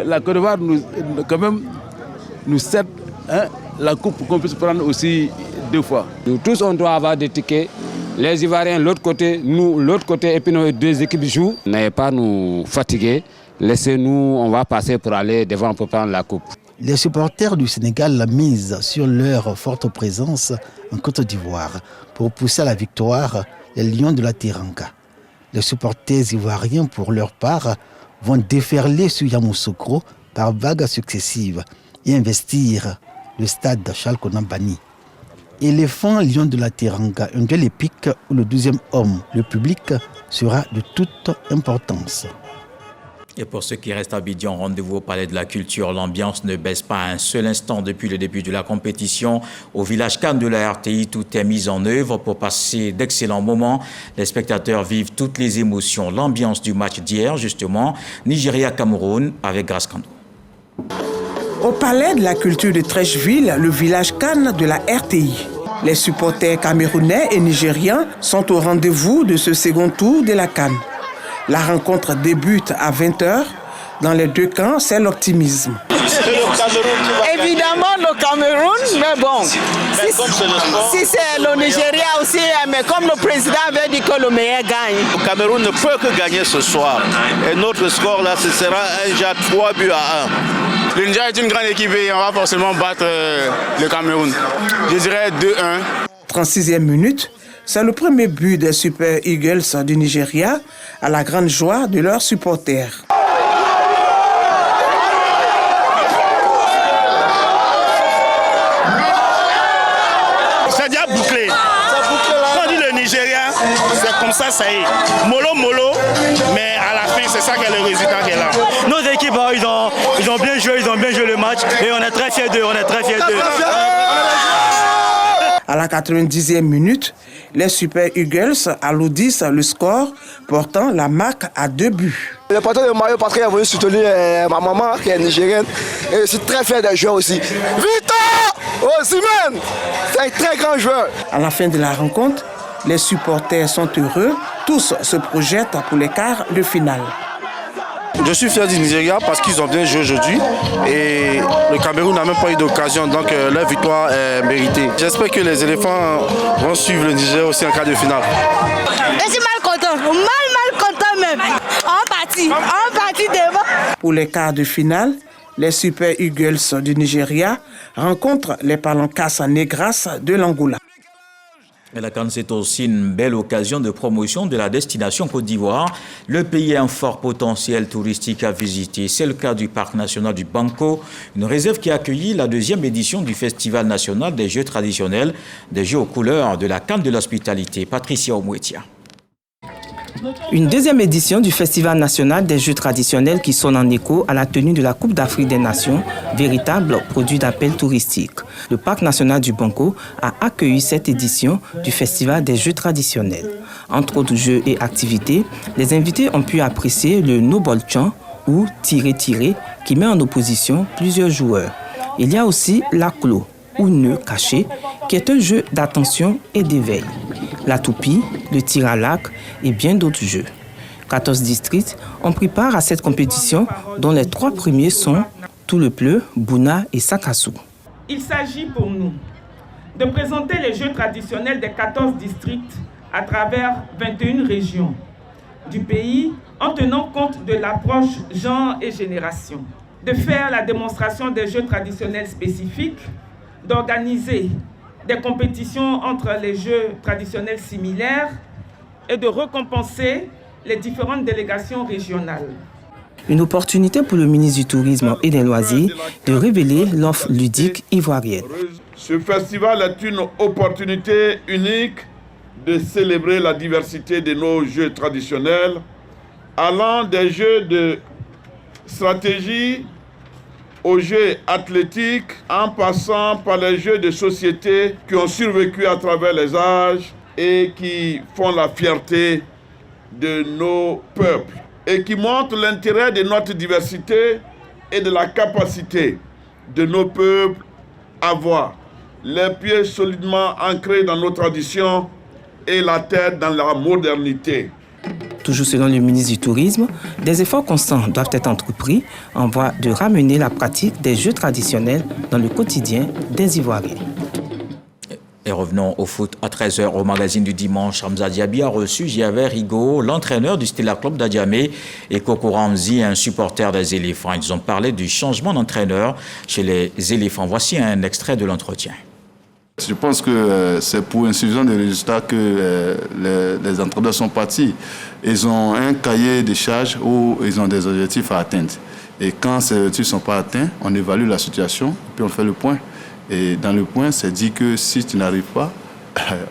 la Côte d'Ivoire nous cède la coupe pour qu'on puisse prendre aussi 2 fois. Nous tous, on doit avoir des tickets. Les Ivoiriens, l'autre côté, nous, l'autre côté, et puis nos 2 équipes jouent. N'ayez pas nous fatiguer. Laissez-nous, on va passer pour aller devant pour prendre la coupe. Les supporters du Sénégal misent sur leur forte présence en Côte d'Ivoire pour pousser à la victoire les Lions de la Teranga. Les supporters ivoiriens, pour leur part, vont déferler sur Yamoussoukro par vagues successives et investir le stade Charles Konan Banny. Éléphant, Lion de la Teranga, un duel épique où le 12e homme, le public, sera de toute importance. Et pour ceux qui restent à Abidjan, rendez-vous au Palais de la Culture. L'ambiance ne baisse pas un seul instant depuis le début de la compétition. Au village Cannes de la RTI, tout est mis en œuvre pour passer d'excellents moments. Les spectateurs vivent toutes les émotions. L'ambiance du match d'hier, justement, Nigeria-Cameroun avec Grace Kando. Au Palais de la Culture de Trècheville, le village Cannes de la RTI. Les supporters camerounais et nigériens sont au rendez-vous de ce second tour de la CAN. La rencontre débute à 20h. Dans les deux camps, c'est l'optimisme. Évidemment le Cameroun, mais bon, si c'est le Nigeria aussi, mais comme le président avait dit que le meilleur gagne. Le Cameroun ne peut que gagner ce soir. Et notre score là, ce sera déjà 3 buts à 1. Le Nigeria est une grande équipe et on va forcément battre le Cameroun. Je dirais 2-1. 36e minute. C'est le premier but des Super Eagles du Nigeria à la grande joie de leurs supporters. C'est déjà bouclé. Quand on dit le Nigeria, c'est comme ça y est. Mollo, mais à la fin, c'est ça qui est le résultat qui est là. Nos équipes, ils ont bien joué le match et on est très fiers d'eux, À la 90e minute, les Super Eagles alourdissent le score, portant la marque à 2 buts. Le porteur de Mario Patrick est venu soutenir ma maman qui est nigérienne et je suis très fier des joueurs aussi. Victor Osimhen, c'est un très grand joueur. À la fin de la rencontre, les supporters sont heureux, tous se projettent pour les quarts de finale. Je suis fier du Nigeria parce qu'ils ont bien joué aujourd'hui et le Cameroun n'a même pas eu d'occasion, donc leur victoire est méritée. J'espère que les éléphants vont suivre le Nigeria aussi en quart de finale. Je suis mal content même. On partit devant. Pour les quarts de finale, les Super Eagles du Nigeria rencontrent les Palancas Negras de l'Angola. Et la CAN, c'est aussi une belle occasion de promotion de la destination Côte d'Ivoire. Le pays a un fort potentiel touristique à visiter. C'est le cas du parc national du Banco, une réserve qui a accueilli la 2e édition du Festival national des jeux traditionnels, des jeux aux couleurs de la CAN de l'hospitalité. Patricia Omouetia. Une 2e édition du Festival national des jeux traditionnels qui sonne en écho à la tenue de la Coupe d'Afrique des Nations, véritable produit d'appel touristique. Le Parc national du Banco a accueilli cette édition du Festival des jeux traditionnels. Entre autres jeux et activités, les invités ont pu apprécier le no-ball-chan ou tirer-tirer qui met en opposition plusieurs joueurs. Il y a aussi la clos ou nœud caché qui est un jeu d'attention et d'éveil. La toupie, le tir à l'arc et bien d'autres jeux. 14 districts ont pris part à cette compétition dont les 3 premiers sont Tout-le-Pleu, Bouna et Sakassou. Il s'agit pour nous de présenter les jeux traditionnels des 14 districts à travers 21 régions du pays en tenant compte de l'approche genre et génération. De faire la démonstration des jeux traditionnels spécifiques, d'organiser des compétitions entre les jeux traditionnels similaires et de récompenser les différentes délégations régionales. Une opportunité pour le ministre du Tourisme et des Loisirs de révéler l'offre ludique ivoirienne. Ce festival est une opportunité unique de célébrer la diversité de nos jeux traditionnels, allant des jeux de stratégie aux jeux athlétiques, en passant par les jeux de société qui ont survécu à travers les âges et qui font la fierté de nos peuples et qui montrent l'intérêt de notre diversité et de la capacité de nos peuples à voir les pieds solidement ancrés dans nos traditions et la tête dans la modernité. Toujours selon le ministre du Tourisme, des efforts constants doivent être entrepris en voie de ramener la pratique des jeux traditionnels dans le quotidien des Ivoiriens. Et revenons au foot à 13h au magazine du dimanche. Hamza Diaby a reçu Javier Rigo, l'entraîneur du Stella Club d'Adjamé, et Coco Ramzi, un supporter des éléphants. Ils ont parlé du changement d'entraîneur chez les éléphants. Voici un extrait de l'entretien. Je pense que c'est pour insuffisance de résultats que les entraîneurs sont partis. Ils ont un cahier de charges où ils ont des objectifs à atteindre. Et quand ces objectifs ne sont pas atteints, on évalue la situation, puis on fait le point. Et dans le point, c'est dit que si tu n'arrives pas,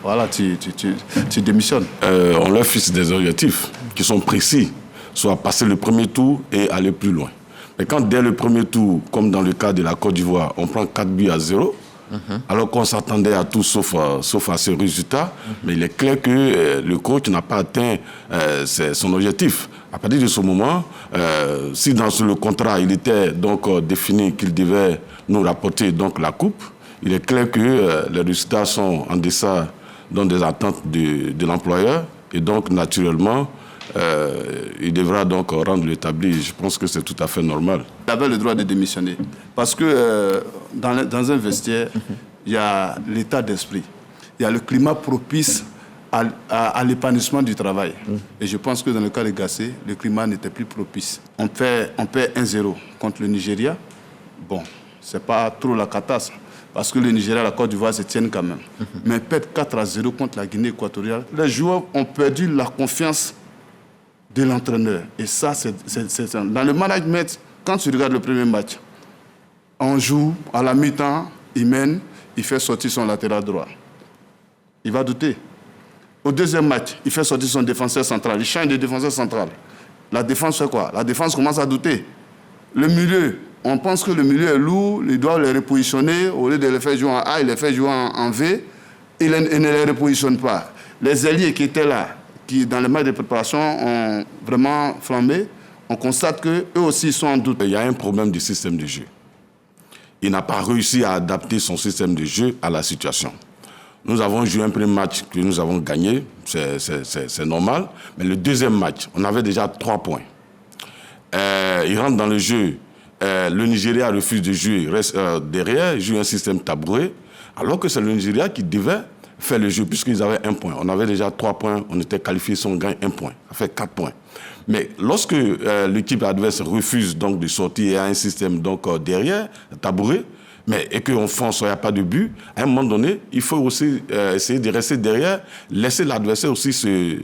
voilà, tu démissionnes. On leur fixe des objectifs qui sont précis, soit passer le premier tour et aller plus loin. Mais quand dès le premier tour, comme dans le cas de la Côte d'Ivoire, on prend 4-0, alors qu'on s'attendait à tout sauf à ce résultat, mais il est clair que le coach n'a pas atteint son objectif. À partir de ce moment, si dans le contrat il était donc défini qu'il devait nous rapporter donc la coupe, il est clair que les résultats sont en deçà des attentes de l'employeur et donc naturellement il devra donc rendre l'établi. Je pense que c'est tout à fait normal. Il avait le droit de démissionner parce que dans un vestiaire, il y a l'état d'esprit, il y a le climat propice à l'épanouissement du travail. Et je pense que dans le cas de Gassé, le climat n'était plus propice. On perd 1-0 contre le Nigeria. Bon, c'est pas trop la catastrophe. Parce que le Nigeria et la Côte d'Ivoire se tiennent quand même. Mais perdre 4-0 contre la Guinée équatoriale, les joueurs ont perdu la confiance de l'entraîneur. Et ça, c'est dans le management, quand tu regardes le premier match, on joue, à la mi-temps, il mène, il fait sortir son latéral droit. Il va douter. Au deuxième match, il fait sortir son défenseur central. Il change de défenseur central. La défense fait quoi? La défense commence à douter. Le milieu, on pense que le milieu est lourd, il doit les repositionner. Au lieu de les faire jouer en A, il les fait jouer en V. Il ne les repositionne pas. Les ailiers qui étaient là, qui dans les matchs de préparation ont vraiment flambé, on constate qu'eux aussi sont en doute. Il y a un problème du système de jeu. Il n'a pas réussi à adapter son système de jeu à la situation. Nous avons joué un premier match que nous avons gagné, c'est normal. Mais le deuxième match, on avait déjà 3 points. Il rentre dans le jeu, le Nigeria refuse de jouer, reste derrière, joue un système tabouret, alors que c'est le Nigeria qui devait faire le jeu, puisqu'ils avaient 1 point. On avait déjà 3 points, on était qualifiés si on gagne 1 point. Ça fait 4 points. Mais lorsque l'équipe adverse refuse donc de sortir et a un système donc derrière, tabouret, et qu'on fonce, il n'y a pas de but, à un moment donné, il faut aussi essayer de rester derrière, laisser l'adversaire aussi se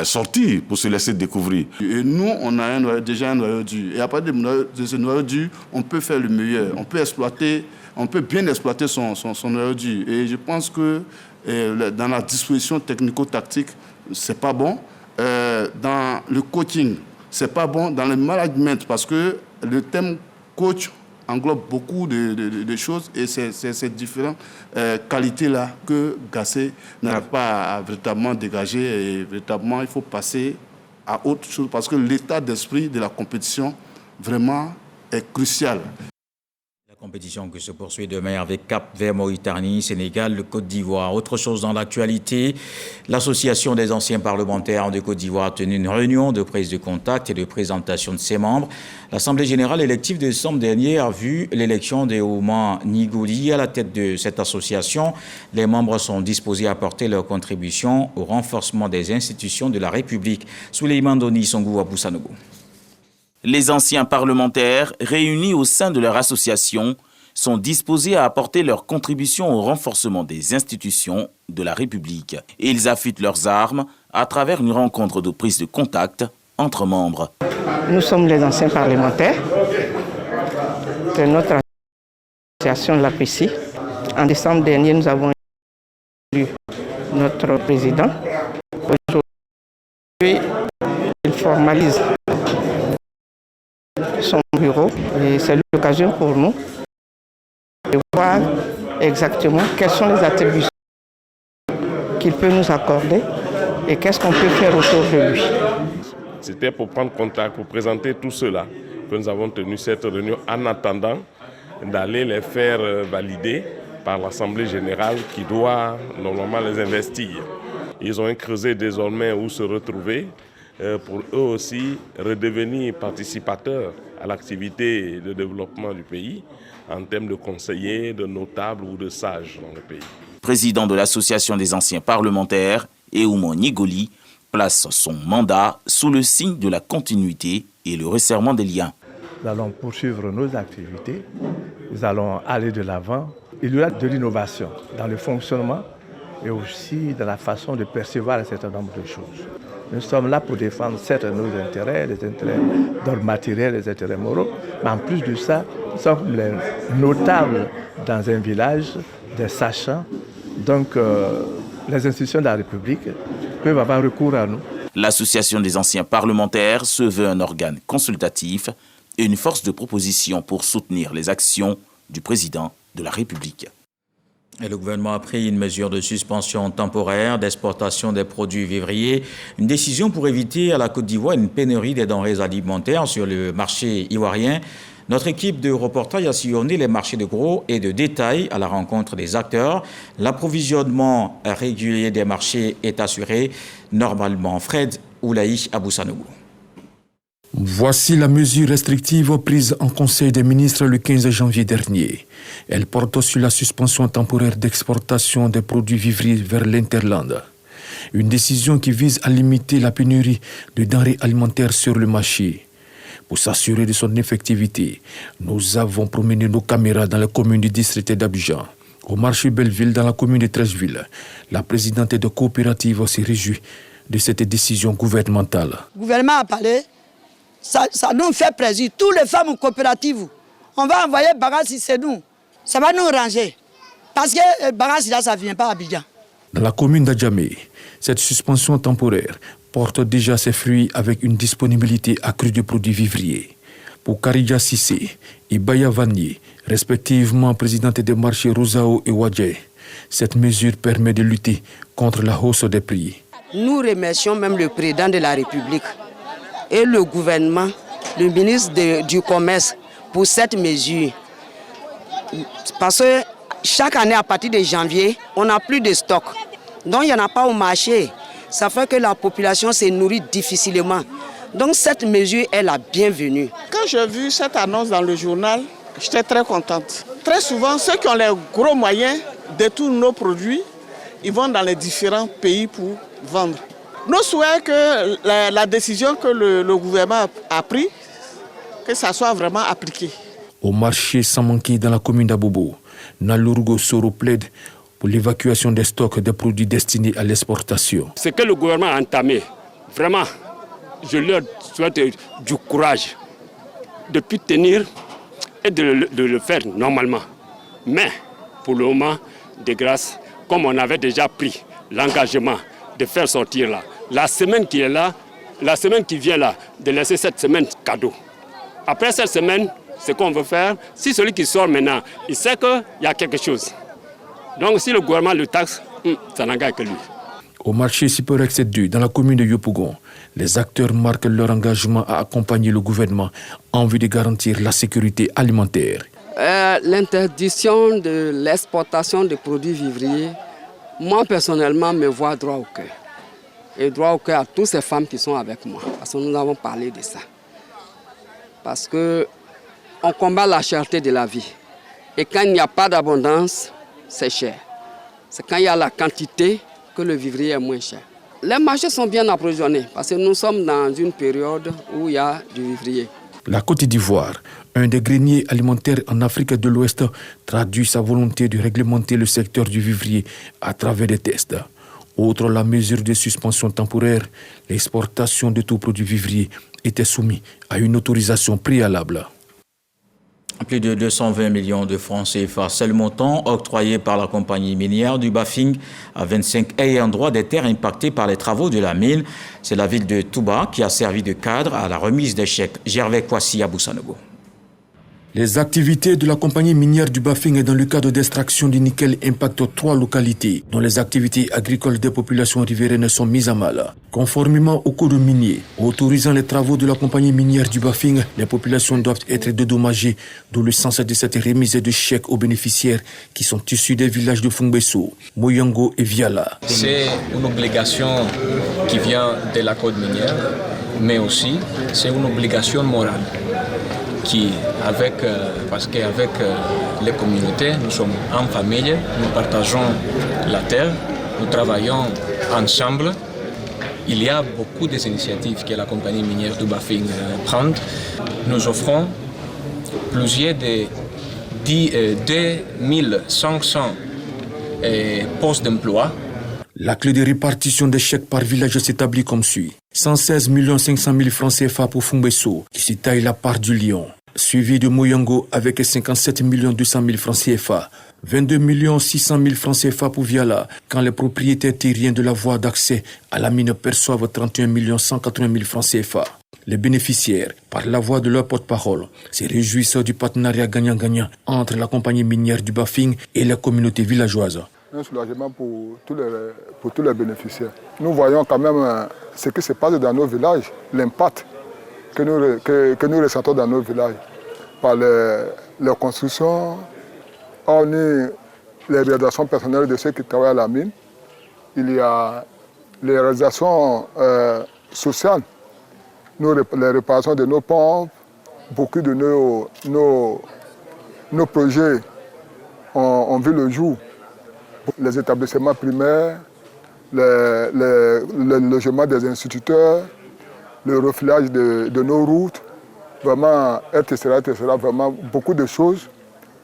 sortir pour se laisser découvrir. Et nous, on a déjà un noyau dur. Et à partir de ce noyau dur, on peut faire le meilleur. On peut bien exploiter son noyau dur. Et je pense que dans la disposition technico-tactique, c'est pas bon. Dans le coaching, c'est pas bon. Dans le management, parce que le thème coach englobe beaucoup de choses et c'est ces différentes qualités-là que Gassé n'arrive pas à véritablement dégager et véritablement il faut passer à autre chose parce que l'état d'esprit de la compétition vraiment est crucial. La compétition qui se poursuit demain avec Cap-Vert, Mauritanie, Sénégal, le Côte d'Ivoire. Autre chose dans l'actualité, l'Association des anciens parlementaires de Côte d'Ivoire a tenu une réunion de prise de contact et de présentation de ses membres. L'Assemblée générale élective de décembre dernier a vu l'élection de Oumar Nigouli à la tête de cette association. Les membres sont disposés à apporter leur contribution au renforcement des institutions de la République. Souleymane Doni Songou à Boussanogo. Les anciens parlementaires, réunis au sein de leur association, sont disposés à apporter leur contribution au renforcement des institutions de la République. Et ils affûtent leurs armes à travers une rencontre de prise de contact entre membres. Nous sommes les anciens parlementaires de notre association de l'APC. En décembre dernier, nous avons élu notre président. Aujourd'hui, il formalise son bureau et c'est l'occasion pour nous de voir exactement quelles sont les attributions qu'il peut nous accorder et qu'est-ce qu'on peut faire autour de lui. C'était pour prendre contact, pour présenter tout cela que nous avons tenu cette réunion en attendant d'aller les faire valider par l'Assemblée générale qui doit normalement les investir. Ils ont creusé désormais où se retrouver pour eux aussi redevenir participateurs à l'activité de développement du pays en termes de conseillers, de notables ou de sages dans le pays. Président de l'Association des anciens parlementaires, Oumar Nigouli, place son mandat sous le signe de la continuité et le resserrement des liens. Nous allons poursuivre nos activités, nous allons aller de l'avant. Il y aura de l'innovation dans le fonctionnement et aussi dans la façon de percevoir un certain nombre de choses. Nous sommes là pour défendre certes nos intérêts, les intérêts d'ordre matériel, les intérêts moraux, mais en plus de ça, nous sommes les notables dans un village, des sachants. Donc, les institutions de la République peuvent avoir recours à nous. L'Association des anciens parlementaires se veut un organe consultatif et une force de proposition pour soutenir les actions du président de la République. Et le gouvernement a pris une mesure de suspension temporaire d'exportation des produits vivriers, une décision pour éviter à la Côte d'Ivoire une pénurie des denrées alimentaires sur le marché ivoirien. Notre équipe de reportage a sillonné les marchés de gros et de détail à la rencontre des acteurs. L'approvisionnement régulier des marchés est assuré normalement. Fred Oulaï Aboussanougou. Voici la mesure restrictive prise en Conseil des ministres le 15 janvier dernier. Elle porte sur la suspension temporaire d'exportation des produits vivriers vers l'Interland. Une décision qui vise à limiter la pénurie de denrées alimentaires sur le marché. Pour s'assurer de son effectivité, nous avons promené nos caméras dans la commune du district d'Abidjan. Au marché Belleville, dans la commune de Treichville, la présidente de coopérative s'est réjouie de cette décision gouvernementale. Le gouvernement a parlé. Ça nous fait plaisir. Toutes les femmes coopératives, on va envoyer Bagassi chez nous. Ça va nous ranger. Parce que Bagassi là, ça ne vient pas à Abidjan. Dans la commune d'Adjamé, cette suspension temporaire porte déjà ses fruits avec une disponibilité accrue de produits vivriers. Pour Karidja Sissé et Baya Vanier, respectivement présidente des marchés Rosao et Wadje, cette mesure permet de lutter contre la hausse des prix. Nous remercions même le président de la République et le gouvernement, le ministre du Commerce pour cette mesure. Parce que chaque année, à partir de janvier, on n'a plus de stock. Donc il n'y en a pas au marché. Ça fait que la population se nourrit difficilement. Donc cette mesure est la bienvenue. Quand j'ai vu cette annonce dans le journal, j'étais très contente. Très souvent, ceux qui ont les gros moyens détournent nos produits. Ils vont dans les différents pays pour vendre. Nous souhaitons que la décision que le gouvernement a prise, que ça soit vraiment appliqué. Au marché Samanki dans la commune d'Abobo, Nalourgo Soro plaide pour l'évacuation des stocks de produits destinés à l'exportation. Ce que le gouvernement a entamé, vraiment, je leur souhaite du courage de plus tenir et de le faire normalement. Mais pour le moment, de grâce, comme on avait déjà pris l'engagement de faire sortir là, la semaine qui est là, la semaine qui vient là, de laisser cette semaine cadeau. Après cette semaine, ce qu'on veut faire, si celui qui sort maintenant, il sait qu'il y a quelque chose. Donc si le gouvernement le taxe, ça n'engage que lui. Au marché Siporex 2, dans la commune de Yopougon, les acteurs marquent leur engagement à accompagner le gouvernement en vue de garantir la sécurité alimentaire. L'interdiction de l'exportation de produits vivriers, moi personnellement, me voit droit au cœur. Et droit au cœur à toutes ces femmes qui sont avec moi, parce que nous avons parlé de ça. Parce qu'on combat la cherté de la vie. Et quand il n'y a pas d'abondance, c'est cher. C'est quand il y a la quantité que le vivrier est moins cher. Les marchés sont bien approvisionnés, parce que nous sommes dans une période où il y a du vivrier. La Côte d'Ivoire, un des greniers alimentaires en Afrique de l'Ouest, traduit sa volonté de réglementer le secteur du vivrier à travers des tests. Outre la mesure de suspension temporaire, l'exportation de tout produit vivrier était soumise à une autorisation préalable. Plus de 220 millions de francs CFA, c'est le montant octroyé par la compagnie minière du Bafing à 25 ayants droit des terres impactées par les travaux de la mine. C'est la ville de Touba qui a servi de cadre à la remise des chèques. Gervais Kwasi Aboussanogo. Les activités de la compagnie minière du Bafing dans le cadre d'extraction du nickel impactent 3 localités dont les activités agricoles des populations riveraines sont mises à mal. Conformément au code minier autorisant les travaux de la compagnie minière du Bafing, les populations doivent être dédommagées, d'où le sens de cette remise de chèques aux bénéficiaires qui sont issus des villages de Fungbesso, Moyango et Viala. C'est une obligation qui vient de la code minière, mais aussi c'est une obligation morale. Parce qu'avec les communautés, nous sommes en famille, nous partageons la terre, nous travaillons ensemble. Il y a beaucoup d'initiatives que la compagnie minière du Bafing prend. Nous offrons plusieurs de 2500 postes d'emploi. La clé de répartition des chèques par village s'établit comme suit. 116 500 000 francs CFA pour Fungbesso, qui s'y taille la part du lion. suivi de Moyango avec 57 200 000 francs CFA. 22 600 000 francs CFA pour Viala, quand les propriétaires terriens de la voie d'accès à la mine perçoivent 31 180 000 francs CFA. Les bénéficiaires, par la voix de leur porte-parole, se réjouissent du partenariat gagnant-gagnant entre la compagnie minière du Bafing et la communauté villageoise. Un soulagement pour tous les bénéficiaires. Nous voyons quand même ce qui se passe dans nos villages, l'impact que nous ressentons dans nos villages par les constructions, hormis les réalisations personnelles de ceux qui travaillent à la mine. Il y a les réalisations sociales, les réparations de nos pompes, beaucoup de nos projets ont vu le jour. Les établissements primaires, le logement des instituteurs, le refilage de nos routes, vraiment, etc., vraiment beaucoup de choses,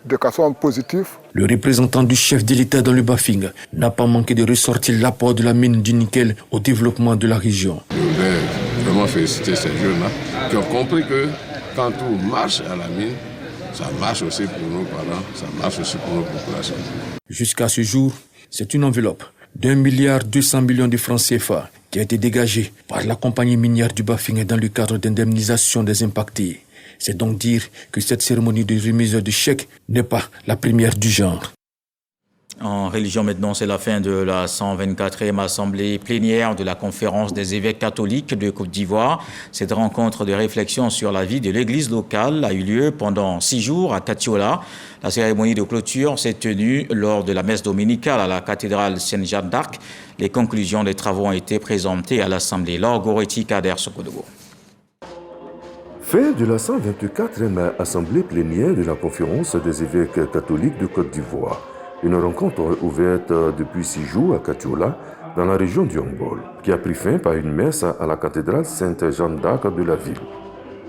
de façon positive. Le représentant du chef de l'État dans le Bafing n'a pas manqué de ressortir l'apport de la mine du nickel au développement de la région. Je voudrais vraiment féliciter ces jeunes-là qui ont compris que quand tout marche à la mine, ça marche aussi pour nos parents, ça marche aussi pour nos populations. Jusqu'à ce jour, c'est une enveloppe d'1 200 000 000 de francs CFA qui a été dégagée par la compagnie minière du Bafing dans le cadre d'indemnisation des impactés. C'est donc dire que cette cérémonie de remise de chèques n'est pas la première du genre. En religion maintenant, c'est la fin de la 124e assemblée plénière de la conférence des évêques catholiques de Côte d'Ivoire. Cette rencontre de réflexion sur la vie de l'église locale a eu lieu pendant 6 jours à Katiola. La cérémonie de clôture s'est tenue lors de la messe dominicale à la cathédrale Sainte-Jeanne d'Arc. Les conclusions des travaux ont été présentées à l'assemblée. Laure Goretti, Kader Sokodogo. Fin de la 124e assemblée plénière de la conférence des évêques catholiques de Côte d'Ivoire. Une rencontre ouverte depuis 6 jours à Katiola, dans la région du Hongbol, qui a pris fin par une messe à la cathédrale Sainte-Jeanne d'Arc de la ville.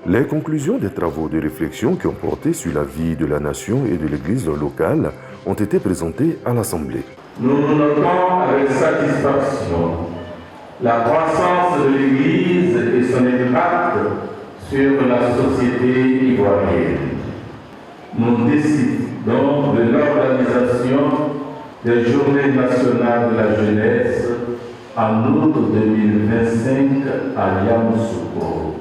Les conclusions des travaux de réflexion qui ont porté sur la vie de la nation et de l'église locale ont été présentées à l'Assemblée. Nous notons avec satisfaction la croissance de l'église et son impact sur la société ivoirienne. Nous décidons de l'organisation des Journées nationales de la jeunesse en août 2025 à Yamoussoukro.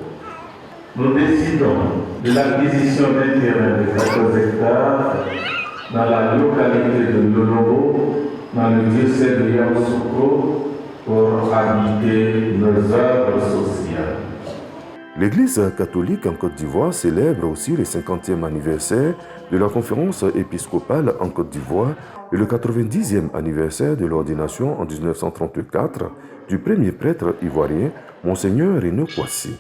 Nous décidons de l'acquisition d'un terrain de 14 hectares dans la localité de Lolobo, dans le diocèse de Yamoussoukro, pour habiter nos œuvres sociales. L'Église catholique en Côte d'Ivoire célèbre aussi le 50e anniversaire de la conférence épiscopale en Côte d'Ivoire et le 90e anniversaire de l'ordination en 1934 du premier prêtre ivoirien, Monseigneur René Kwasi.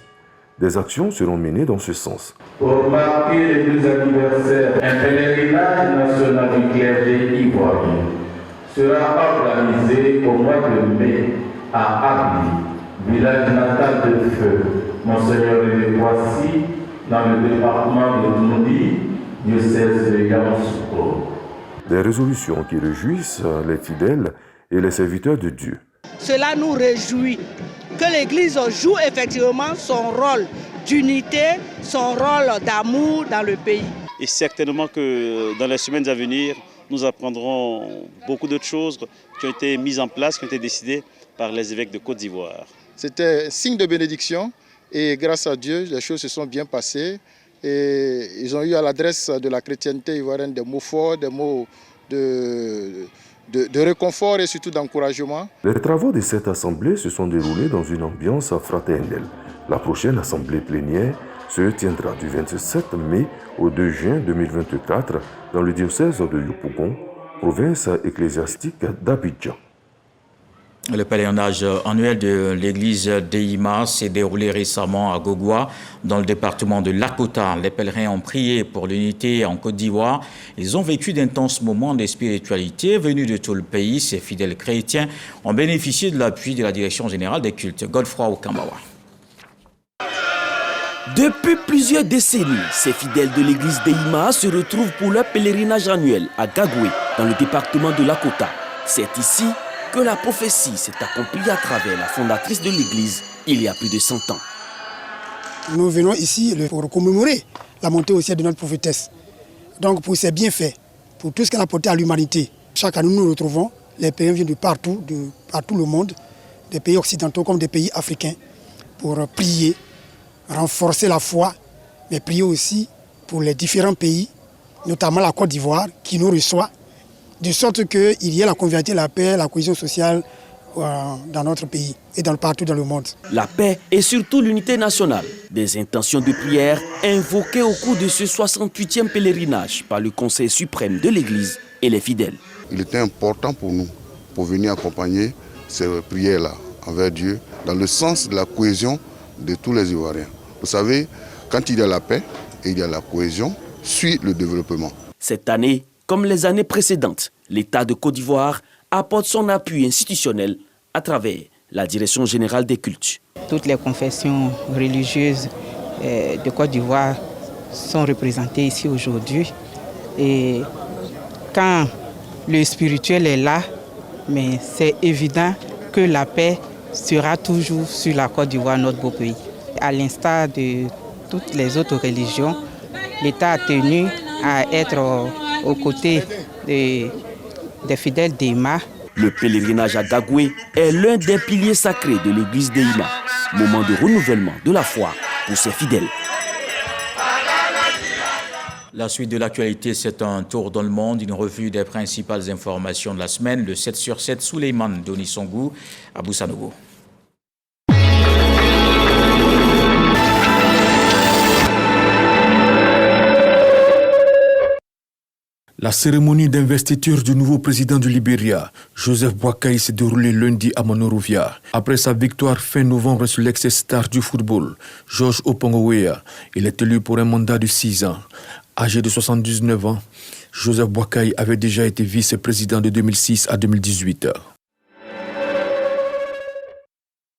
Des actions seront menées dans ce sens. Pour marquer les 2 anniversaires, un pèlerinage national du clergé ivoirien sera organisé au mois de mai à Abli, village natal de Feu, Monseigneur René Kwasi, dans le département de Noubi, diocèse de Yamoussoukro. Des résolutions qui réjouissent les fidèles et les serviteurs de Dieu. Cela nous réjouit que l'Église joue effectivement son rôle d'unité, son rôle d'amour dans le pays. Et certainement que dans les semaines à venir, nous apprendrons beaucoup d'autres choses qui ont été mises en place, qui ont été décidées par les évêques de Côte d'Ivoire. C'était un signe de bénédiction et grâce à Dieu, les choses se sont bien passées. Et ils ont eu à l'adresse de la chrétienté ivoirienne des mots forts, des mots de réconfort et surtout d'encouragement. Les travaux de cette assemblée se sont déroulés dans une ambiance fraternelle. La prochaine assemblée plénière se tiendra du 27 mai au 2 juin 2024 dans le diocèse de Yopougon, province ecclésiastique d'Abidjan. Le pèlerinage annuel de l'église d'Eima s'est déroulé récemment à Gogwa, dans le département de Lakota. Les pèlerins ont prié pour l'unité en Côte d'Ivoire. Ils ont vécu d'intenses moments de spiritualité venus de tout le pays. Ces fidèles chrétiens ont bénéficié de l'appui de la Direction générale des cultes. Godefroy Okambawa. Depuis plusieurs décennies, ces fidèles de l'église d'Eima se retrouvent pour leur pèlerinage annuel à Gagoué, dans le département de Lakota. C'est ici que la prophétie s'est accomplie à travers la fondatrice de l'église il y a plus de 100 ans. nous venons ici pour commémorer la montée au ciel de notre prophétesse. Donc pour ses bienfaits, pour tout ce qu'elle a apporté à l'humanité. Chaque année, nous nous retrouvons, les pèlerins viennent de partout le monde, des pays occidentaux comme des pays africains, pour prier, renforcer la foi, mais prier aussi pour les différents pays, notamment la Côte d'Ivoire, qui nous reçoit, de sorte qu'il y ait la convivialité, la paix, la cohésion sociale dans notre pays et partout dans le monde. La paix et surtout l'unité nationale. Des intentions de prière invoquées au cours de ce 68e pèlerinage par le Conseil suprême de l'Église et les fidèles. Il était important pour nous, pour venir accompagner ces prières-là envers Dieu, dans le sens de la cohésion de tous les Ivoiriens. Vous savez, quand il y a la paix et il y a la cohésion, suit le développement. Cette année, comme les années précédentes, l'État de Côte d'Ivoire apporte son appui institutionnel à travers la Direction générale des cultes. Toutes les confessions religieuses de Côte d'Ivoire sont représentées ici aujourd'hui. Et quand le spirituel est là, mais c'est évident que la paix sera toujours sur la Côte d'Ivoire, notre beau pays. À l'instar de toutes les autres religions, l'État a tenu à être aux côtés des fidèles d'Eima. Le pèlerinage à Gagoué est l'un des piliers sacrés de l'église d'Eima, moment de renouvellement de la foi pour ses fidèles. La suite de l'actualité, c'est un tour dans le monde, une revue des principales informations de la semaine, le 7 sur 7, Souleymane Donisongou, à Boussanogo. La cérémonie d'investiture du nouveau président du Libéria, Joseph Boakai, s'est déroulée lundi à Monrovia. Après sa victoire fin novembre sur l'ex-star du football, George Opongoweya, il est élu pour un mandat de 6 ans. Âgé de 79 ans, Joseph Boakai avait déjà été vice-président de 2006 à 2018.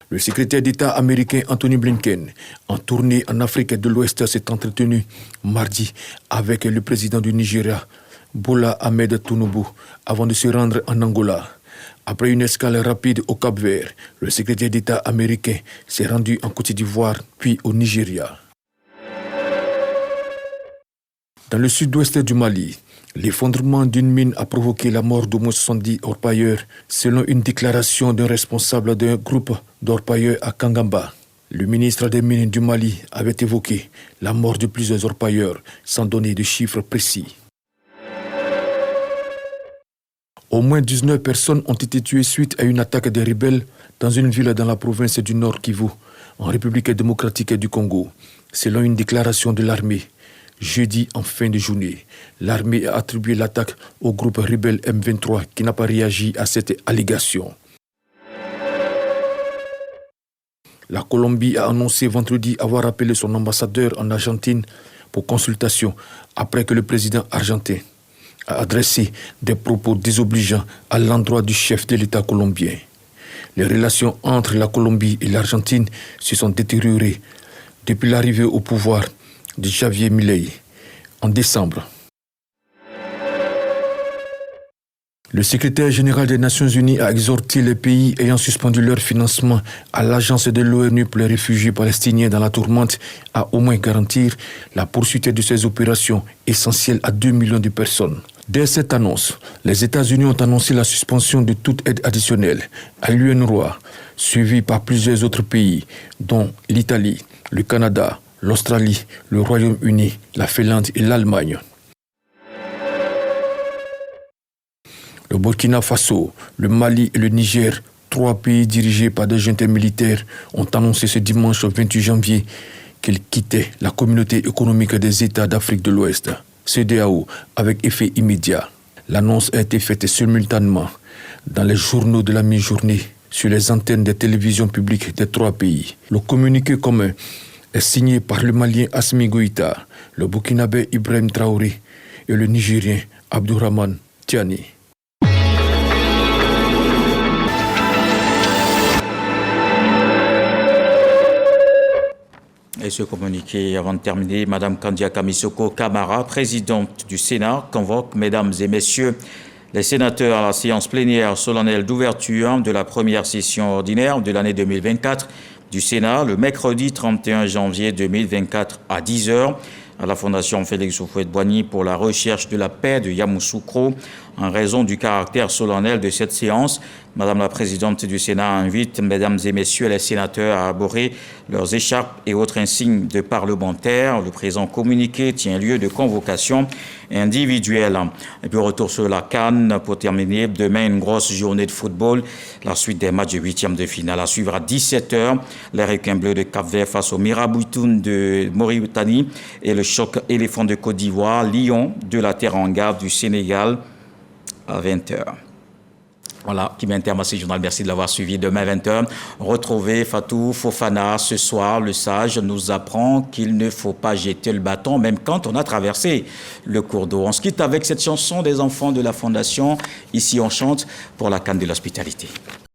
Le secrétaire d'État américain Anthony Blinken, en tournée en Afrique de l'Ouest, s'est entretenu mardi avec le président du Nigeria, Bola Ahmed Tinubu, avant de se rendre en Angola. Après une escale rapide au Cap-Vert, le secrétaire d'État américain s'est rendu en Côte d'Ivoire puis au Nigeria. Dans le sud-ouest du Mali, l'effondrement d'une mine a provoqué la mort d'au moins 70 orpailleurs, selon une déclaration d'un responsable d'un groupe d'orpailleurs à Kangamba. Le ministre des Mines du Mali avait évoqué la mort de plusieurs orpailleurs, sans donner de chiffres précis. Au moins 19 personnes ont été tuées suite à une attaque des rebelles dans une ville dans la province du Nord Kivu, en République démocratique du Congo, selon une déclaration de l'armée. Jeudi, en fin de journée, l'armée a attribué l'attaque au groupe rebelle M23 qui n'a pas réagi à cette allégation. La Colombie a annoncé vendredi avoir appelé son ambassadeur en Argentine pour consultation après que le président argentin a adressé des propos désobligeants à l'endroit du chef de l'État colombien. Les relations entre la Colombie et l'Argentine se sont détériorées depuis l'arrivée au pouvoir de Javier Milei en décembre. Le secrétaire général des Nations Unies a exhorté les pays ayant suspendu leur financement à l'agence de l'ONU pour les réfugiés palestiniens dans la tourmente à au moins garantir la poursuite de ces opérations essentielles à 2 millions de personnes. Dès cette annonce, les États-Unis ont annoncé la suspension de toute aide additionnelle à l'UNRWA, suivie par plusieurs autres pays, dont l'Italie, le Canada, l'Australie, le Royaume-Uni, la Finlande et l'Allemagne. Le Burkina Faso, le Mali et le Niger, 3 pays dirigés par des juntes militaires, ont annoncé ce dimanche 28 janvier qu'ils quittaient la communauté économique des États d'Afrique de l'Ouest, CEDEAO, avec effet immédiat. L'annonce a été faite simultanément dans les journaux de la mi-journée sur les antennes des télévisions publiques des 3 pays. Le communiqué commun est signé par le Malien Assimi Goïta, le Burkinabé Ibrahim Traoré et le Nigérien Abdourahmane Tiani. Et ce communiqué, avant de terminer, Mme Kandia Kamisoko Kamara, présidente du Sénat, convoque, mesdames et messieurs, les sénateurs à la séance plénière solennelle d'ouverture de la première session ordinaire de l'année 2024 du Sénat le mercredi 31 janvier 2024 à 10h à la Fondation Félix Houphouët-Boigny pour la recherche de la paix de Yamoussoukro. En raison du caractère solennel de cette séance, Madame la Présidente du Sénat invite Mesdames et Messieurs les sénateurs à arborer leurs écharpes et autres insignes de parlementaires. Le présent communiqué tient lieu de convocation individuelle. Et puis retour sur la CAN pour terminer. Demain, une grosse journée de football. La suite des matchs de 8e de finale à suivre à 17h. Les requins bleus de Cap-Vert face au Miraboutoun de Mauritanie et le choc éléphant de Côte d'Ivoire. Lion de la Teranga du Sénégal à 20h. Voilà, qui met un terme à ce journal. Merci de l'avoir suivi. Demain, 20h, retrouvez Fatou Fofana. Ce soir, le sage nous apprend qu'il ne faut pas jeter le bâton, même quand on a traversé le cours d'eau. On se quitte avec cette chanson des enfants de la Fondation. Ici, on chante pour la CAN de l'hospitalité.